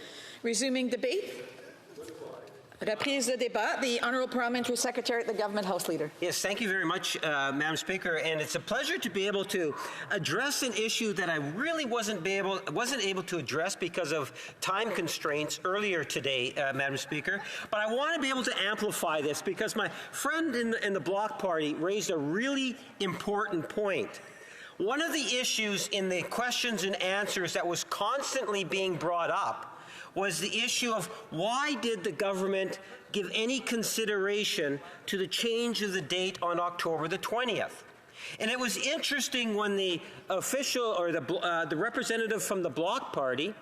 Resuming debate. Reprise de débat. The Honourable Parliamentary Secretary at the Government House Leader. Yes, thank you very much, Madam Speaker, and it's a pleasure to be able to address an issue that I really wasn't able to address because of time constraints earlier today, Madam Speaker. But I want to be able to amplify this because my friend in the Bloc Party raised a really important point. One of the issues in the questions and answers that was constantly being brought up was the issue of why did the government give any consideration to the change of the date on October the 20th. And it was interesting when the official or the representative from the Bloc Party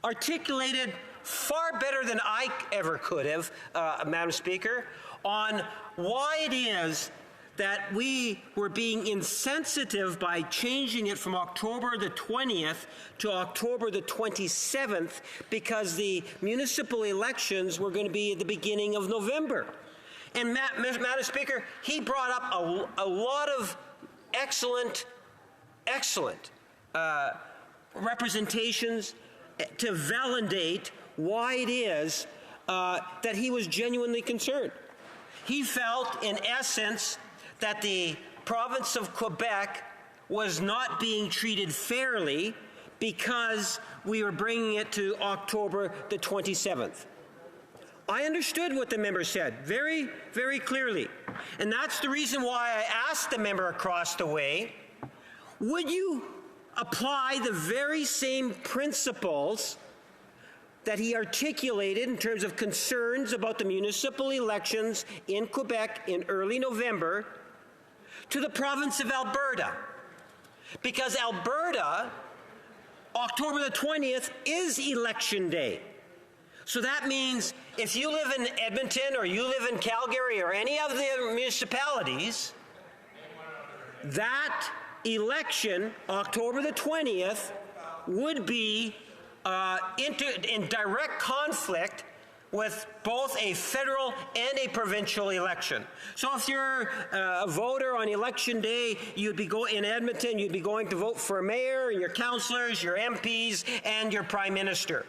articulated far better than I ever could have, Madam Speaker, on why it is that we were being insensitive by changing it from October the 20th to October the 27th because the municipal elections were going to be at the beginning of November. And Madam Speaker, he brought up a lot of excellent representations to validate why it is that he was genuinely concerned. He felt, in essence, that the province of Quebec was not being treated fairly because we were bringing it to October the 27th. I understood what the member said very, very clearly. And that's the reason why I asked the member across the way, would you apply the very same principles that he articulated in terms of concerns about the municipal elections in Quebec in early November to the province of Alberta? Because Alberta, October the 20th is election day. So that means if you live in Edmonton or you live in Calgary or any of the other municipalities, that election, October the 20th, would be in direct conflict with both a federal and a provincial election. So if you're a voter on election day, you'd be in Edmonton, you'd be going to vote for a mayor, your councillors, your MPs, and your prime minister.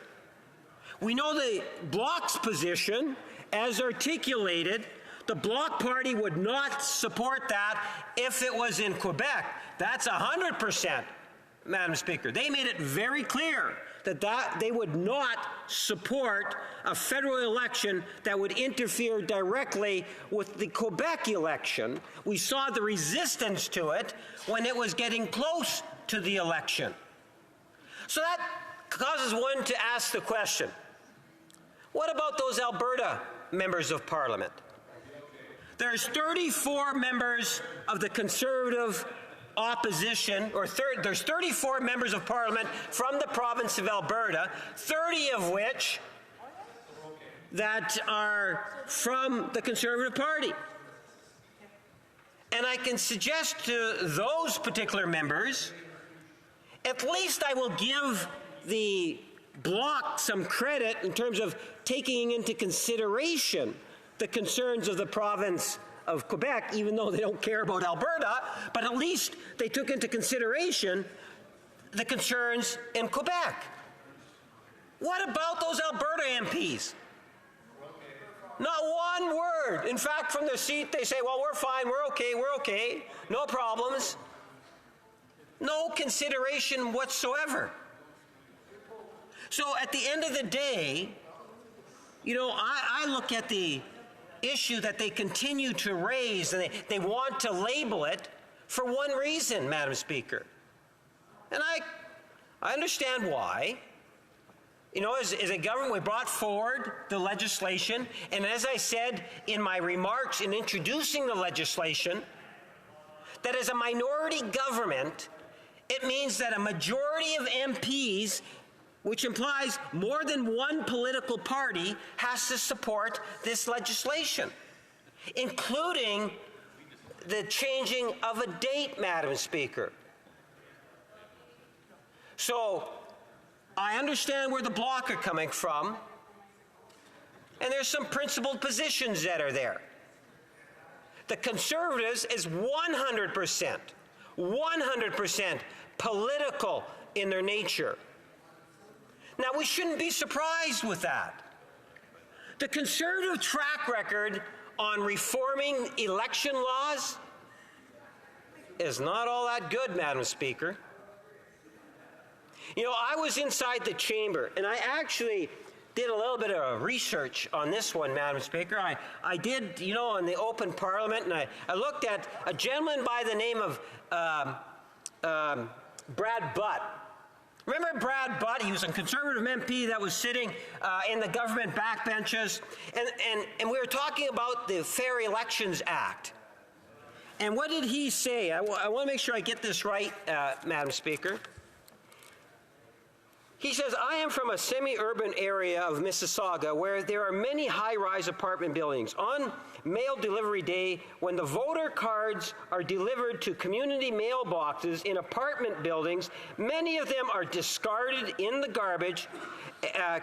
We know the Bloc's position, as articulated. The Bloc Party would not support that if it was in Quebec. That's 100%, Madam Speaker. They made it very clear that they would not support a federal election that would interfere directly with the Quebec election. We saw the resistance to it when it was getting close to the election. So that causes one to ask the question, what about those Alberta members of Parliament? There's 34 members of the Conservative opposition, there's 34 members of Parliament from the province of Alberta, 30 of which that are from the Conservative Party. And I can suggest to those particular members, at least I will give the Bloc some credit in terms of taking into consideration the concerns of the province of Quebec, even though they don't care about Alberta, but at least they took into consideration the concerns in Quebec. What about those Alberta MPs? Not one word. In fact, from their seat, they say, well, we're fine, we're okay, no problems. No consideration whatsoever. So at the end of the day, you know, I look at the issue that they continue to raise, and they want to label it for one reason, Madam Speaker. And I understand why. You know, as a government, we brought forward the legislation, and as I said in my remarks in introducing the legislation, that as a minority government, it means that a majority of MPs, which implies more than one political party, has to support this legislation, including the changing of a date, Madam Speaker. So I understand where the Bloc are coming from, and there's some principled positions that are there. The Conservatives is 100% political in their nature. Now, we shouldn't be surprised with that. The Conservative track record on reforming election laws is not all that good, Madam Speaker. You know, I was inside the chamber, and I actually did a little bit of research on this one, Madam Speaker. I did, you know, on the open parliament, and I looked at a gentleman by the name of Brad Butt. Remember Brad Butt? He was a Conservative MP that was sitting in the government backbenches, and we were talking about the Fair Elections Act. And what did he say? I want to make sure I get this right, Madam Speaker. He says, I am from a semi-urban area of Mississauga where there are many high-rise apartment buildings. On mail delivery day, when the voter cards are delivered to community mailboxes in apartment buildings, many of them are discarded in the garbage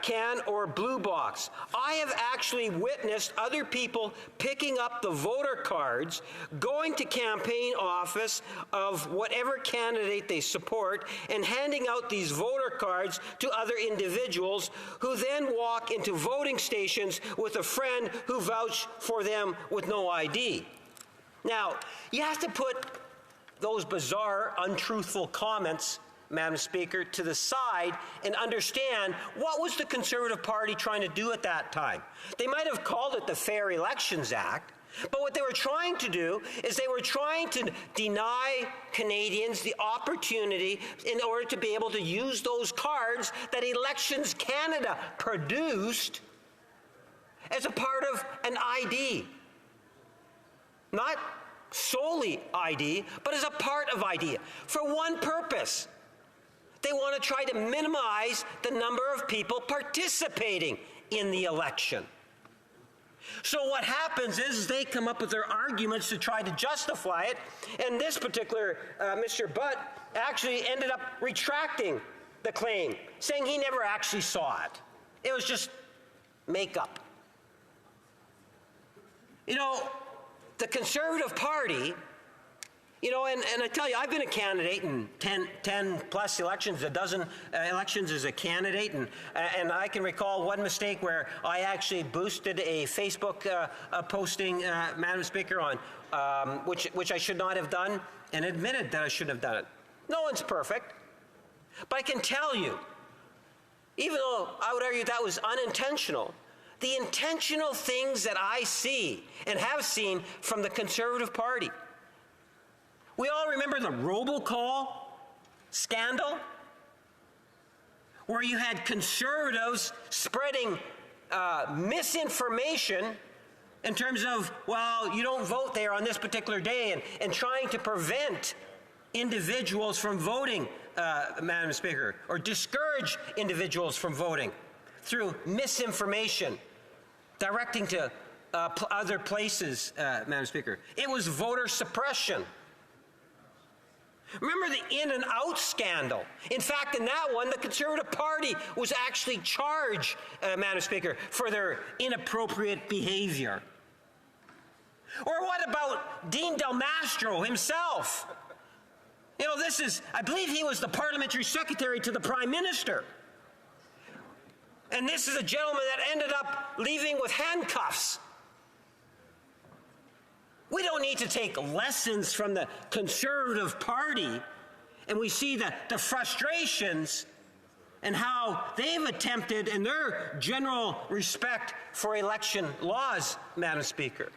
can or blue box. I have actually witnessed other people picking up the voter cards, going to campaign office of whatever candidate they support, and handing out these voter cards to other individuals who then walk into voting stations with a friend who vouched for them with no ID. Now, you have to put those bizarre, untruthful comments, Madam Speaker, to the side and understand what was the Conservative Party trying to do at that time. They might have called it the Fair Elections Act, but what they were trying to do is they were trying to deny Canadians the opportunity in order to be able to use those cards that Elections Canada produced as a part of an ID. Not solely ID, but as a part of ID, for one purpose. They want to try to minimize the number of people participating in the election. So what happens is they come up with their arguments to try to justify it, and this particular Mr. Butt actually ended up retracting the claim, saying he never actually saw it. It was just make-up. You know, the Conservative Party, you know, and I tell you, I've been a candidate in 10 plus elections, a dozen elections as a candidate, and I can recall one mistake where I actually boosted a Facebook posting, Madam Speaker, on which I should not have done, and admitted that I shouldn't have done it. No one's perfect, but I can tell you, even though I would argue that was unintentional, the intentional things that I see and have seen from the Conservative Party. We all remember the robocall scandal, where you had Conservatives spreading misinformation in terms of, well, you don't vote there on this particular day, and trying to prevent individuals from voting, Madam Speaker, or discourage individuals from voting through misinformation, directing to other places, Madam Speaker. It was voter suppression. Remember the in and out scandal. In fact, in that one, the Conservative Party was actually charged, Madam Speaker, for their inappropriate behavior. Or what about Dean Del Mastro himself? You know, this is, I believe he was the parliamentary secretary to the Prime Minister. And this is a gentleman that ended up leaving with handcuffs. We don't need to take lessons from the Conservative Party, and we see the frustrations and how they've attempted in their general respect for election laws, Madam Speaker.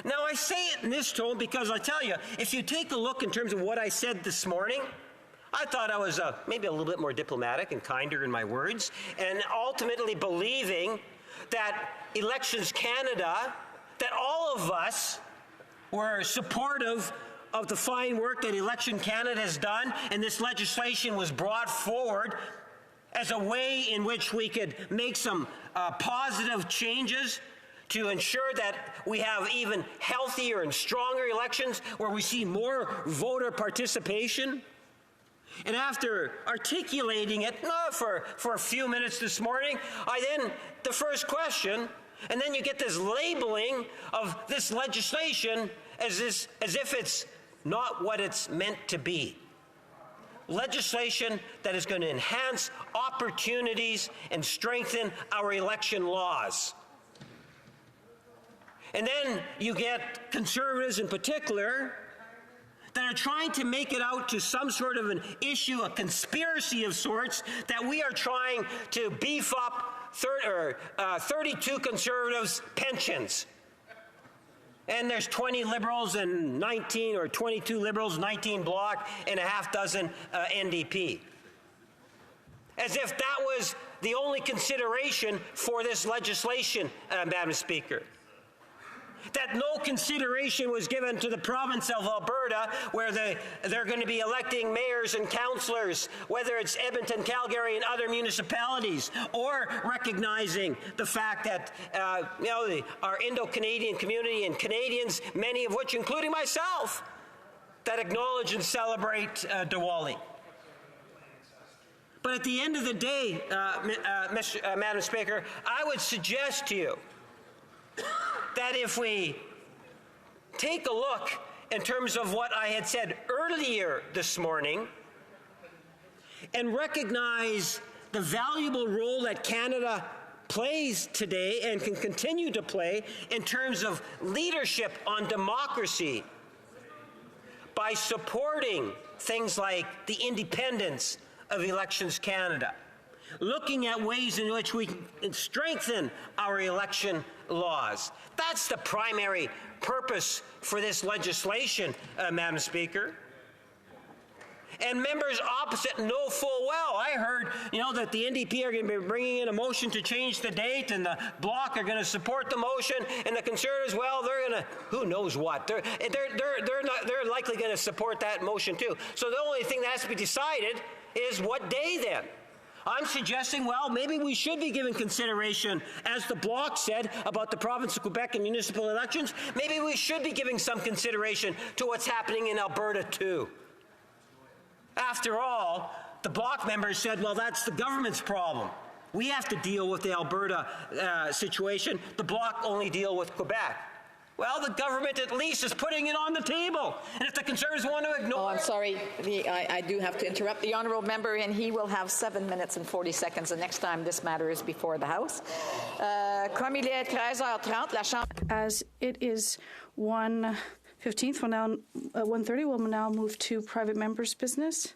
Now, I say it in this tone because I tell you, if you take a look in terms of what I said this morning, I thought I was maybe a little bit more diplomatic and kinder in my words, and ultimately believing that Elections Canada, that all of us were supportive of the fine work that Election Canada has done, and this legislation was brought forward as a way in which we could make some positive changes to ensure that we have even healthier and stronger elections where we see more voter participation? And after articulating it for a few minutes this morning, the first question, and then you get this labeling of this legislation as if it's not what it's meant to be. Legislation that is going to enhance opportunities and strengthen our election laws. And then you get Conservatives in particular that are trying to make it out to some sort of an issue, a conspiracy of sorts, that we are trying to beef up 32 Conservatives' pensions. And there's 20 Liberals and 19 or 22 Liberals, 19 Bloc, and a half dozen NDP. As if that was the only consideration for this legislation, Madam Speaker. That no consideration was given to the province of Alberta, where they're going to be electing mayors and councillors, whether it's Edmonton, Calgary, and other municipalities, or recognizing the fact that our Indo-Canadian community and Canadians, many of which, including myself, that acknowledge and celebrate Diwali. But at the end of the day, Madam Speaker, I would suggest to you that if we take a look in terms of what I had said earlier this morning and recognize the valuable role that Canada plays today and can continue to play in terms of leadership on democracy by supporting things like the independence of Elections Canada, looking at ways in which we can strengthen our election laws. That's the primary purpose for this legislation, Madam Speaker. And members opposite know full well. I heard, that the NDP are going to be bringing in a motion to change the date, and the Bloc are going to support the motion, and the Conservatives, well, they're going to, who knows what? They're likely going to support that motion too. So the only thing that has to be decided is what day then. I'm suggesting, well, maybe we should be giving consideration, as the Bloc said about the province of Quebec and municipal elections, maybe we should be giving some consideration to what's happening in Alberta too. After all, the Bloc members said, well, that's the government's problem. We have to deal with the Alberta situation. The Bloc only deal with Quebec. Well, the government at least is putting it on the table. And if the Conservatives want to ignore... Oh, I'm sorry. I do have to interrupt the honourable member, and he will have 7 minutes and 40 seconds the next time this matter is before the House. As it is 1:15, 1:30, we'll now move to private members' business.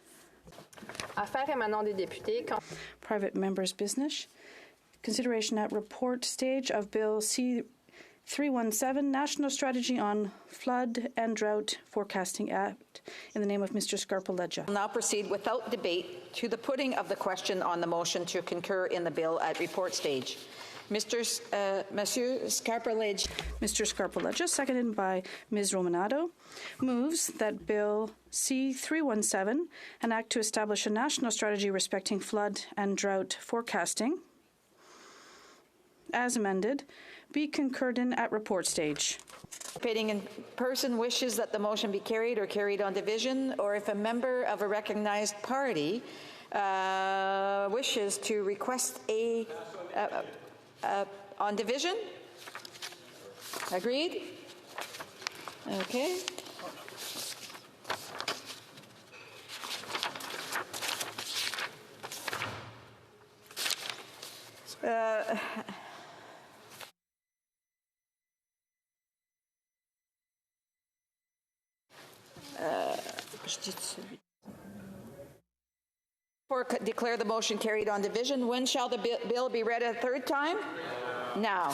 Private members' business. Consideration at report stage of Bill C-317, National Strategy on Flood and Drought Forecasting Act, in the name of Mr. Scarpaleggia. We'll now proceed without debate to the putting of the question on the motion to concur in the bill at report stage. Monsieur Scarpaleggia. Mr. Scarpaleggia, seconded by Ms. Romanado, moves that Bill C-317, an act to establish a national strategy respecting flood and drought forecasting, as amended, be concurred in at report stage. Participating in person wishes that the motion be carried or carried on division, or if a member of a recognized party wishes to request on division? Agreed? Okay. Declare the motion carried on division. When shall the bill be read a third time? Now.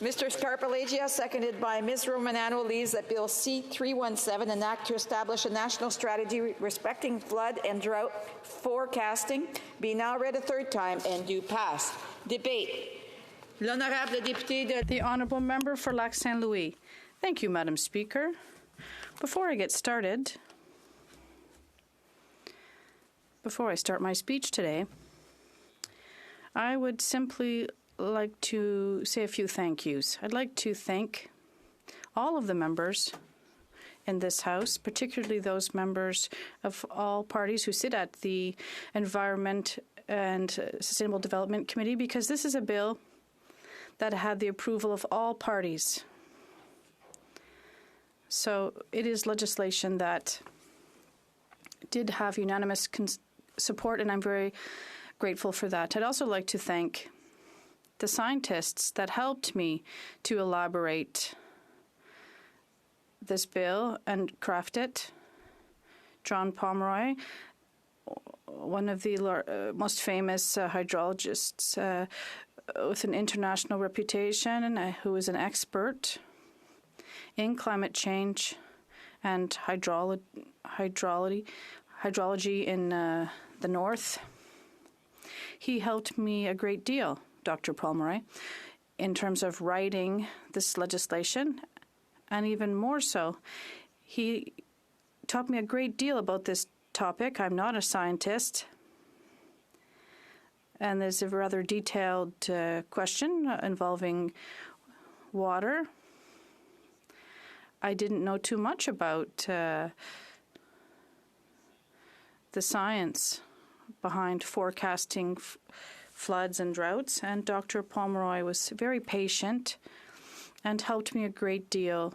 Mr. Scarpaleggia, seconded by Ms. Romanano, leaves that Bill C-317, an act to establish a national strategy respecting flood and drought forecasting, be now read a third time and do pass. Debate. L'honorable député de... The honourable member for Lac Saint Louis. Thank you, Madam Speaker. Before I get started, before I start my speech today, I would simply like to say a few thank yous. I'd like to thank all of the members in this House, particularly those members of all parties who sit at the Environment and Sustainable Development Committee, because this is a bill that had the approval of all parties. So it is legislation that did have unanimous support, and I'm very grateful for that. I'd also like to thank the scientists that helped me to elaborate this bill and craft it. John Pomeroy, one of the most famous hydrologists with an international reputation, who is an expert in climate change and hydrology in the north. He helped me a great deal, Dr. Pomeroy, in terms of writing this legislation, and even more so, he taught me a great deal about this topic. I'm not a scientist, and there's a rather detailed question involving water. I didn't know too much about the science behind forecasting floods and droughts, and Dr. Pomeroy was very patient and helped me a great deal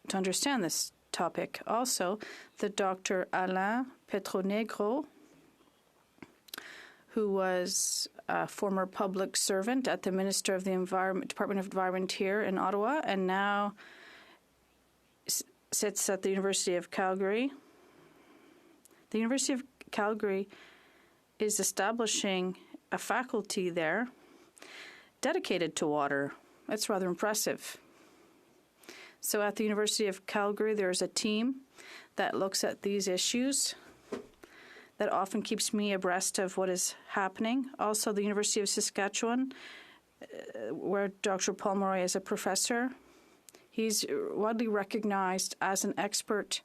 to understand this topic. Also, the Dr. Alain Petronegro, who was a former public servant at the Minister of the Department of Environment here in Ottawa, and now sits at the University of Calgary. The University of Calgary is establishing a faculty there dedicated to water. It's rather impressive. So at the University of Calgary, there's a team that looks at these issues that often keeps me abreast of what is happening. Also, the University of Saskatchewan, where Dr. Pomeroy is a professor, he's widely recognized as an expert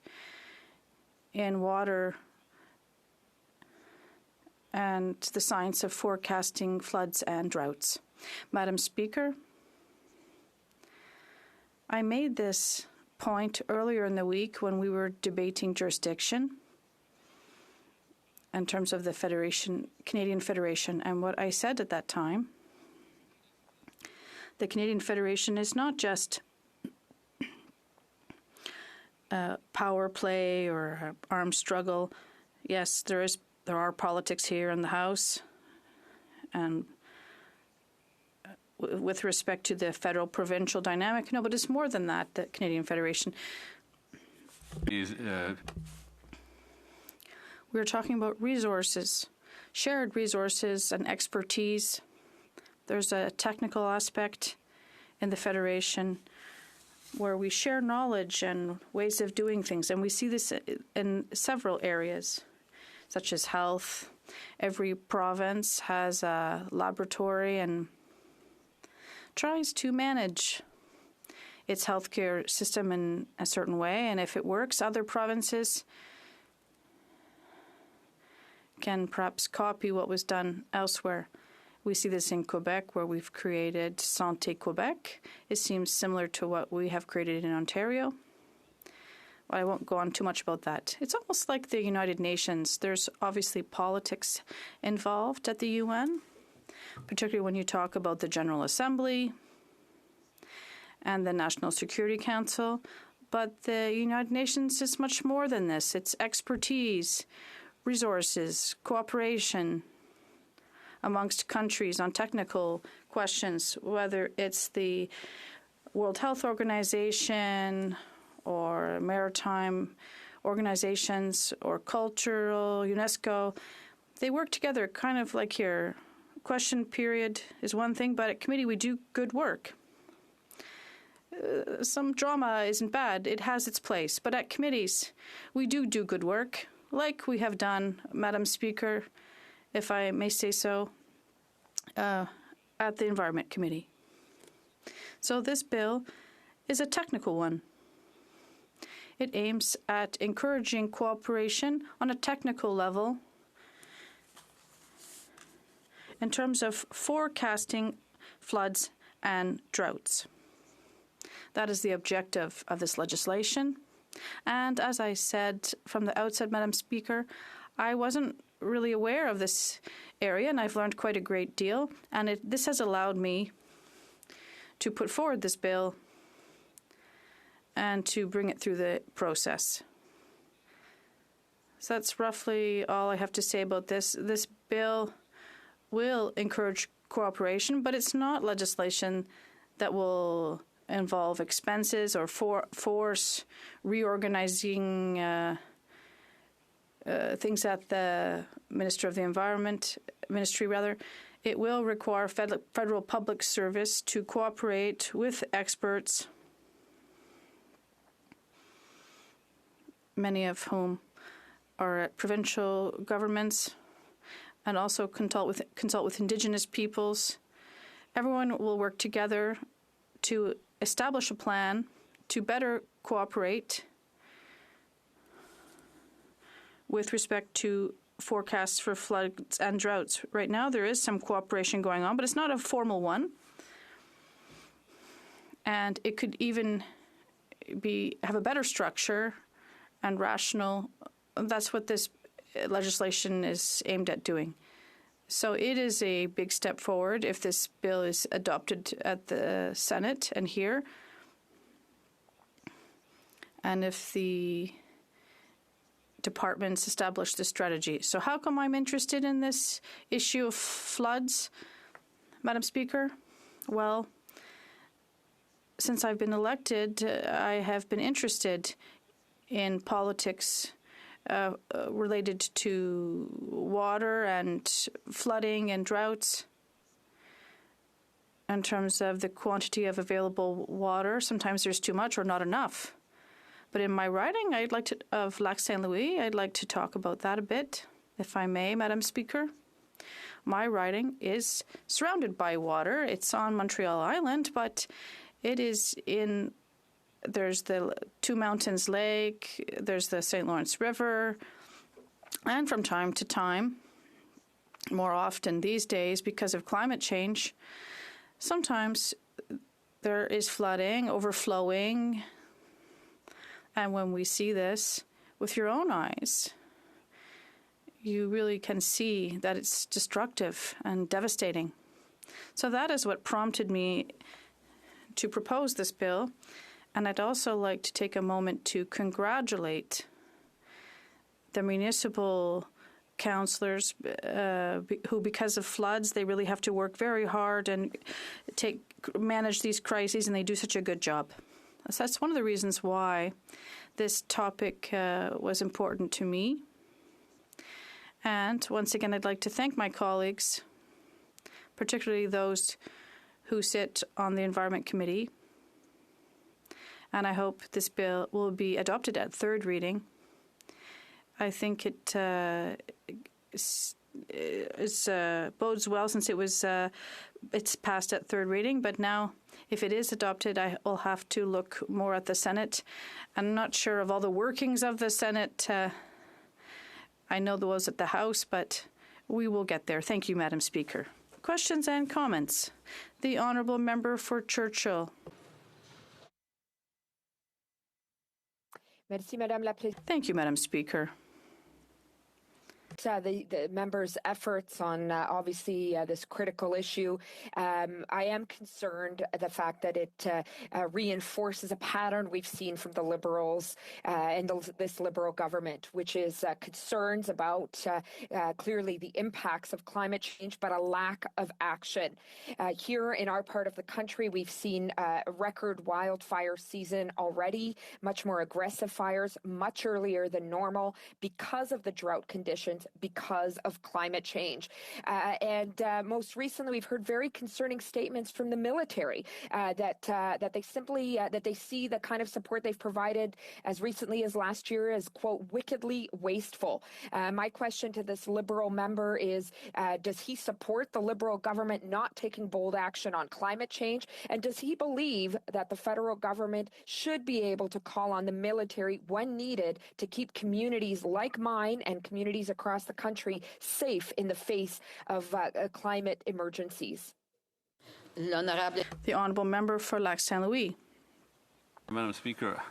in water and the science of forecasting floods and droughts. Madam Speaker, I made this point earlier in the week when we were debating jurisdiction in terms of the Canadian Federation, and what I said at that time, the Canadian Federation is not just power play or armed struggle. Yes, there are politics here in the House, and with respect to the federal-provincial dynamic. No, but it's more than that, the Canadian Federation. We're talking about resources, shared resources and expertise. There's a technical aspect in the Federation where we share knowledge and ways of doing things, and we see this in several areas, such as health. Every province has a laboratory and tries to manage its healthcare system in a certain way, and if it works, other provinces can perhaps copy what was done elsewhere. We see this in Quebec, where we've created Santé Quebec. It seems similar to what we have created in Ontario. Well, I won't go on too much about that. It's almost like the United Nations. There's obviously politics involved at the UN, particularly when you talk about the General Assembly and the National Security Council. But the United Nations is much more than this. It's expertise, resources, cooperation amongst countries on technical questions, whether it's the World Health Organization or maritime organizations or cultural, UNESCO. They work together kind of like here. Question period is one thing, but at committee we do good work. Some drama isn't bad. It has its place. But at committees, we do good work, like we have done, Madam Speaker, if I may say so, at the Environment Committee. So this bill is a technical one. It aims at encouraging cooperation on a technical level in terms of forecasting floods, and droughts. That is the objective of this legislation. And as I said from the outset, Madam Speaker, I wasn't really aware of this area, and I've learned quite a great deal. And this has allowed me to put forward this bill and to bring it through the process. So that's roughly all I have to say about this. This bill will encourage cooperation, but it's not legislation that will involve expenses or force reorganizing things at the Ministry of the Environment. It will require federal public service to cooperate with experts, many of whom are at provincial governments, and also consult with Indigenous peoples. Everyone will work together to establish a plan to better cooperate with respect to forecasts for floods and droughts. Right now, there is some cooperation going on, but it's not a formal one. And it could even have a better structure and rational. That's what this legislation is aimed at doing. So it is a big step forward if this bill is adopted at the Senate and here. And if the departments establish this strategy. So how come I'm interested in this issue of floods, Madam Speaker? Well, since I've been elected, I have been interested in politics related to water and flooding and droughts in terms of the quantity of available water. Sometimes there's too much or not enough. But in my writing, of Lac Saint Louis, I'd like to talk about that a bit, if I may, Madam Speaker. My writing is surrounded by water. It's on Montreal Island, but it is there's the Two Mountains Lake, there's the St. Lawrence River, and from time to time, more often these days because of climate change, sometimes there is flooding, overflowing. And when we see this with your own eyes, you really can see that it's destructive and devastating. So that is what prompted me to propose this bill. And I'd also like to take a moment to congratulate the municipal councillors who, because of floods, they really have to work very hard and manage these crises, and they do such a good job. So that's one of the reasons why this topic was important to me. And once again, I'd like to thank my colleagues, particularly those who sit on the Environment Committee. And I hope this bill will be adopted at third reading. I think it bodes well since it's passed at third reading. But now, if it is adopted, I will have to look more at the Senate. I'm not sure of all the workings of the Senate. I know there was at the House, but we will get there. Thank you, Madam Speaker. Questions and comments? The Honourable Member for Churchill. Thank you, Madam Speaker. The members' efforts on obviously this critical issue. I am concerned at the fact that it reinforces a pattern we've seen from the Liberals and this Liberal government, which is concerns about clearly the impacts of climate change, but a lack of action. Here in our part of the country, we've seen a record wildfire season already, much more aggressive fires, much earlier than normal because of the drought conditions, because of climate change. And most recently, we've heard very concerning statements from the military that they simply that they see the kind of support they've provided as recently as last year as, quote, wickedly wasteful. My question to this Liberal member is, does he support the Liberal government not taking bold action on climate change? And does he believe that the federal government should be able to call on the military when needed to keep communities like mine and communities across the country safe in the face of climate emergencies? The Honourable Member for Lac Saint Louis. Madam Speaker,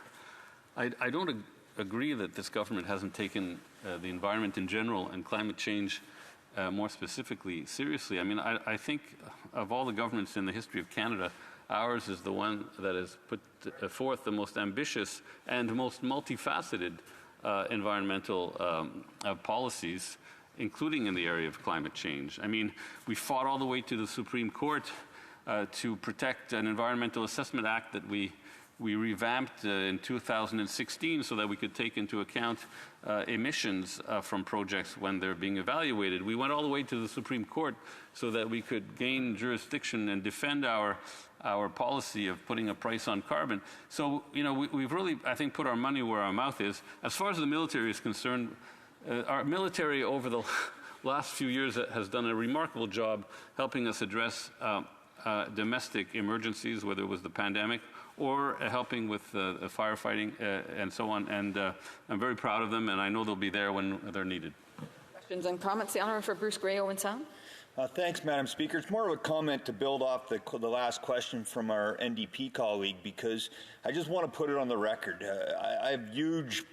I don't agree that this government hasn't taken the environment in general and climate change more specifically seriously. I mean, I think of all the governments in the history of Canada, ours is the one that has put forth the most ambitious and most multifaceted environmental policies, including in the area of climate change. I mean, we fought all the way to the Supreme Court to protect an Environmental Assessment Act that we revamped in 2016 so that we could take into account emissions from projects when they're being evaluated. We went all the way to the Supreme Court so that we could gain jurisdiction and defend our policy of putting a price on carbon. So, you know, we've really, I think, put our money where our mouth is. As far as the military is concerned, our military over the last few years has done a remarkable job helping us address domestic emergencies, whether it was the pandemic or helping with firefighting and so on. And I'm very proud of them, and I know they'll be there when they're needed. Questions and comments? The Honourable for Bruce Grey, Owen Sound. Thanks, Madam Speaker. It's more of a comment to build off the last question from our NDP colleague, because I just want to put it on the record. I have huge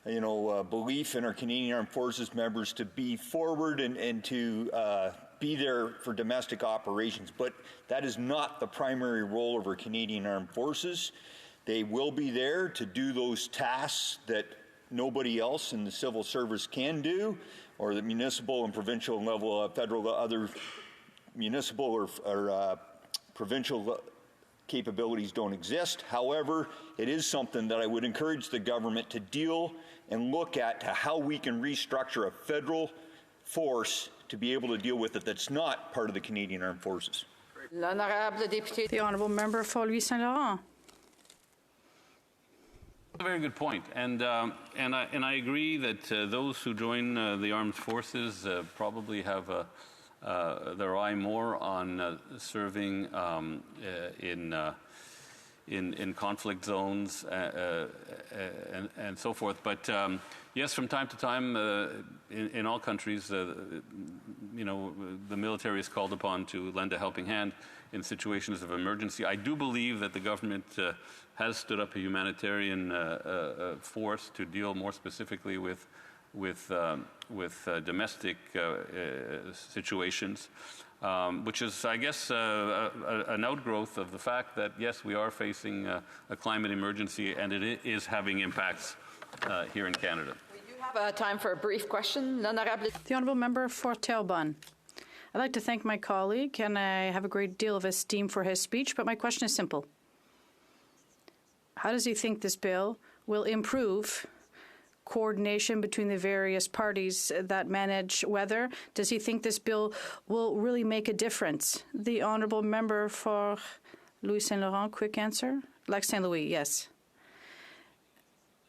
belief in our Canadian Armed Forces members to be forward and to be there for domestic operations, but that is not the primary role of our Canadian Armed Forces. They will be there to do those tasks that nobody else in the civil service can do, or the municipal and provincial level, federal, other municipal or provincial capabilities don't exist. However, it is something that I would encourage the government to deal and look at to how we can restructure a federal force to be able to deal with it that's not part of the Canadian Armed Forces. The Honourable Member for Louis Saint Laurent. A very good point, and I agree that those who join the armed forces probably have their eye more on serving in conflict zones and so forth. But yes, from time to time, in all countries, the military is called upon to lend a helping hand in situations of emergency. I do believe that the government has stood up a humanitarian force to deal more specifically with domestic situations, which is, I guess, an outgrowth of the fact that, yes, we are facing a climate emergency, and it is having impacts here in Canada. We do have time for a brief question. The Honourable Member for Terrebonne. I'd like to thank my colleague, and I have a great deal of esteem for his speech, but my question is simple. How does he think this bill will improve coordination between the various parties that manage weather? Does he think this bill will really make a difference? The Honourable Member for Louis Saint Laurent, quick answer. Lac Saint Louis, yes.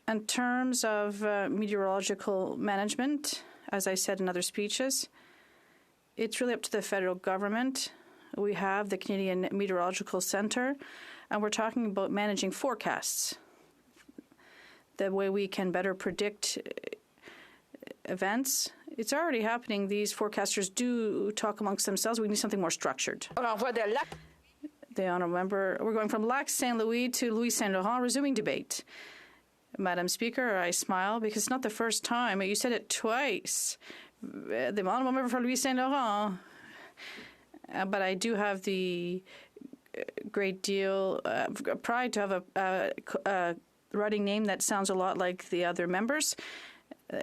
In terms of meteorological management, as I said in other speeches, it's really up to the federal government. We have the Canadian Meteorological Centre, and we're talking about managing forecasts. The way we can better predict events. It's already happening. These forecasters do talk amongst themselves. We need something more structured. The Honourable Member, we're going from Lac Saint Louis to Louis Saint Laurent, resuming debate. Madam Speaker, I smile because it's not the first time. You said it twice. The Honourable Member for Louis Saint Laurent. But I do have the great deal of pride to have a writing name that sounds a lot like the other members.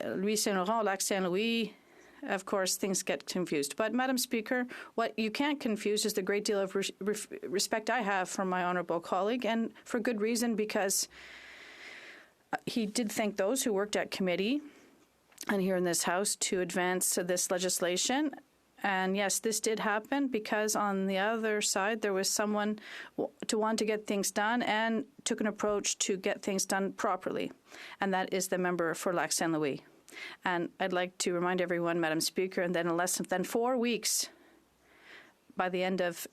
Louis Saint Laurent, Lac Saint Louis, of course, things get confused. But, Madam Speaker, what you can't confuse is the great deal of respect I have for my honourable colleague, and for good reason, because he did thank those who worked at committee and here in this House to advance this legislation. And yes, this did happen because on the other side, there was someone to want to get things done and took an approach to get things done properly. And that is the member for Lac Saint Louis. And I'd like to remind everyone, Madam Speaker, and then in less than 4 weeks, by the end of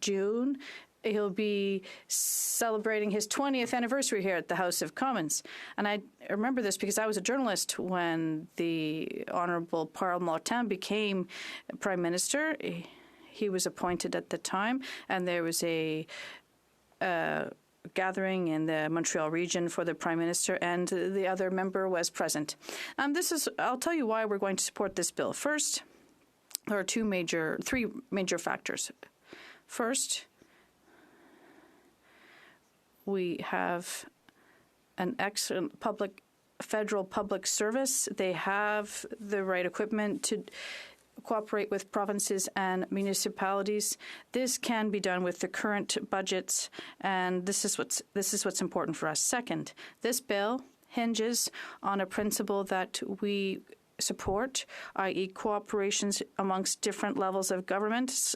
June, he'll be celebrating his 20th anniversary here at the House of Commons. And I remember this because I was a journalist when the Honourable Paul Martin became Prime Minister. He was appointed at the time, and there was a gathering in the Montreal region for the Prime Minister, and the other member was present. I'll tell you why we're going to support this bill. First, there are three major factors. First, we have an excellent federal public service. They have the right equipment to cooperate with provinces and municipalities. This can be done with the current budgets, and this is what's important for us. Second, this bill hinges on a principle that we support, i.e. cooperations amongst different levels of government,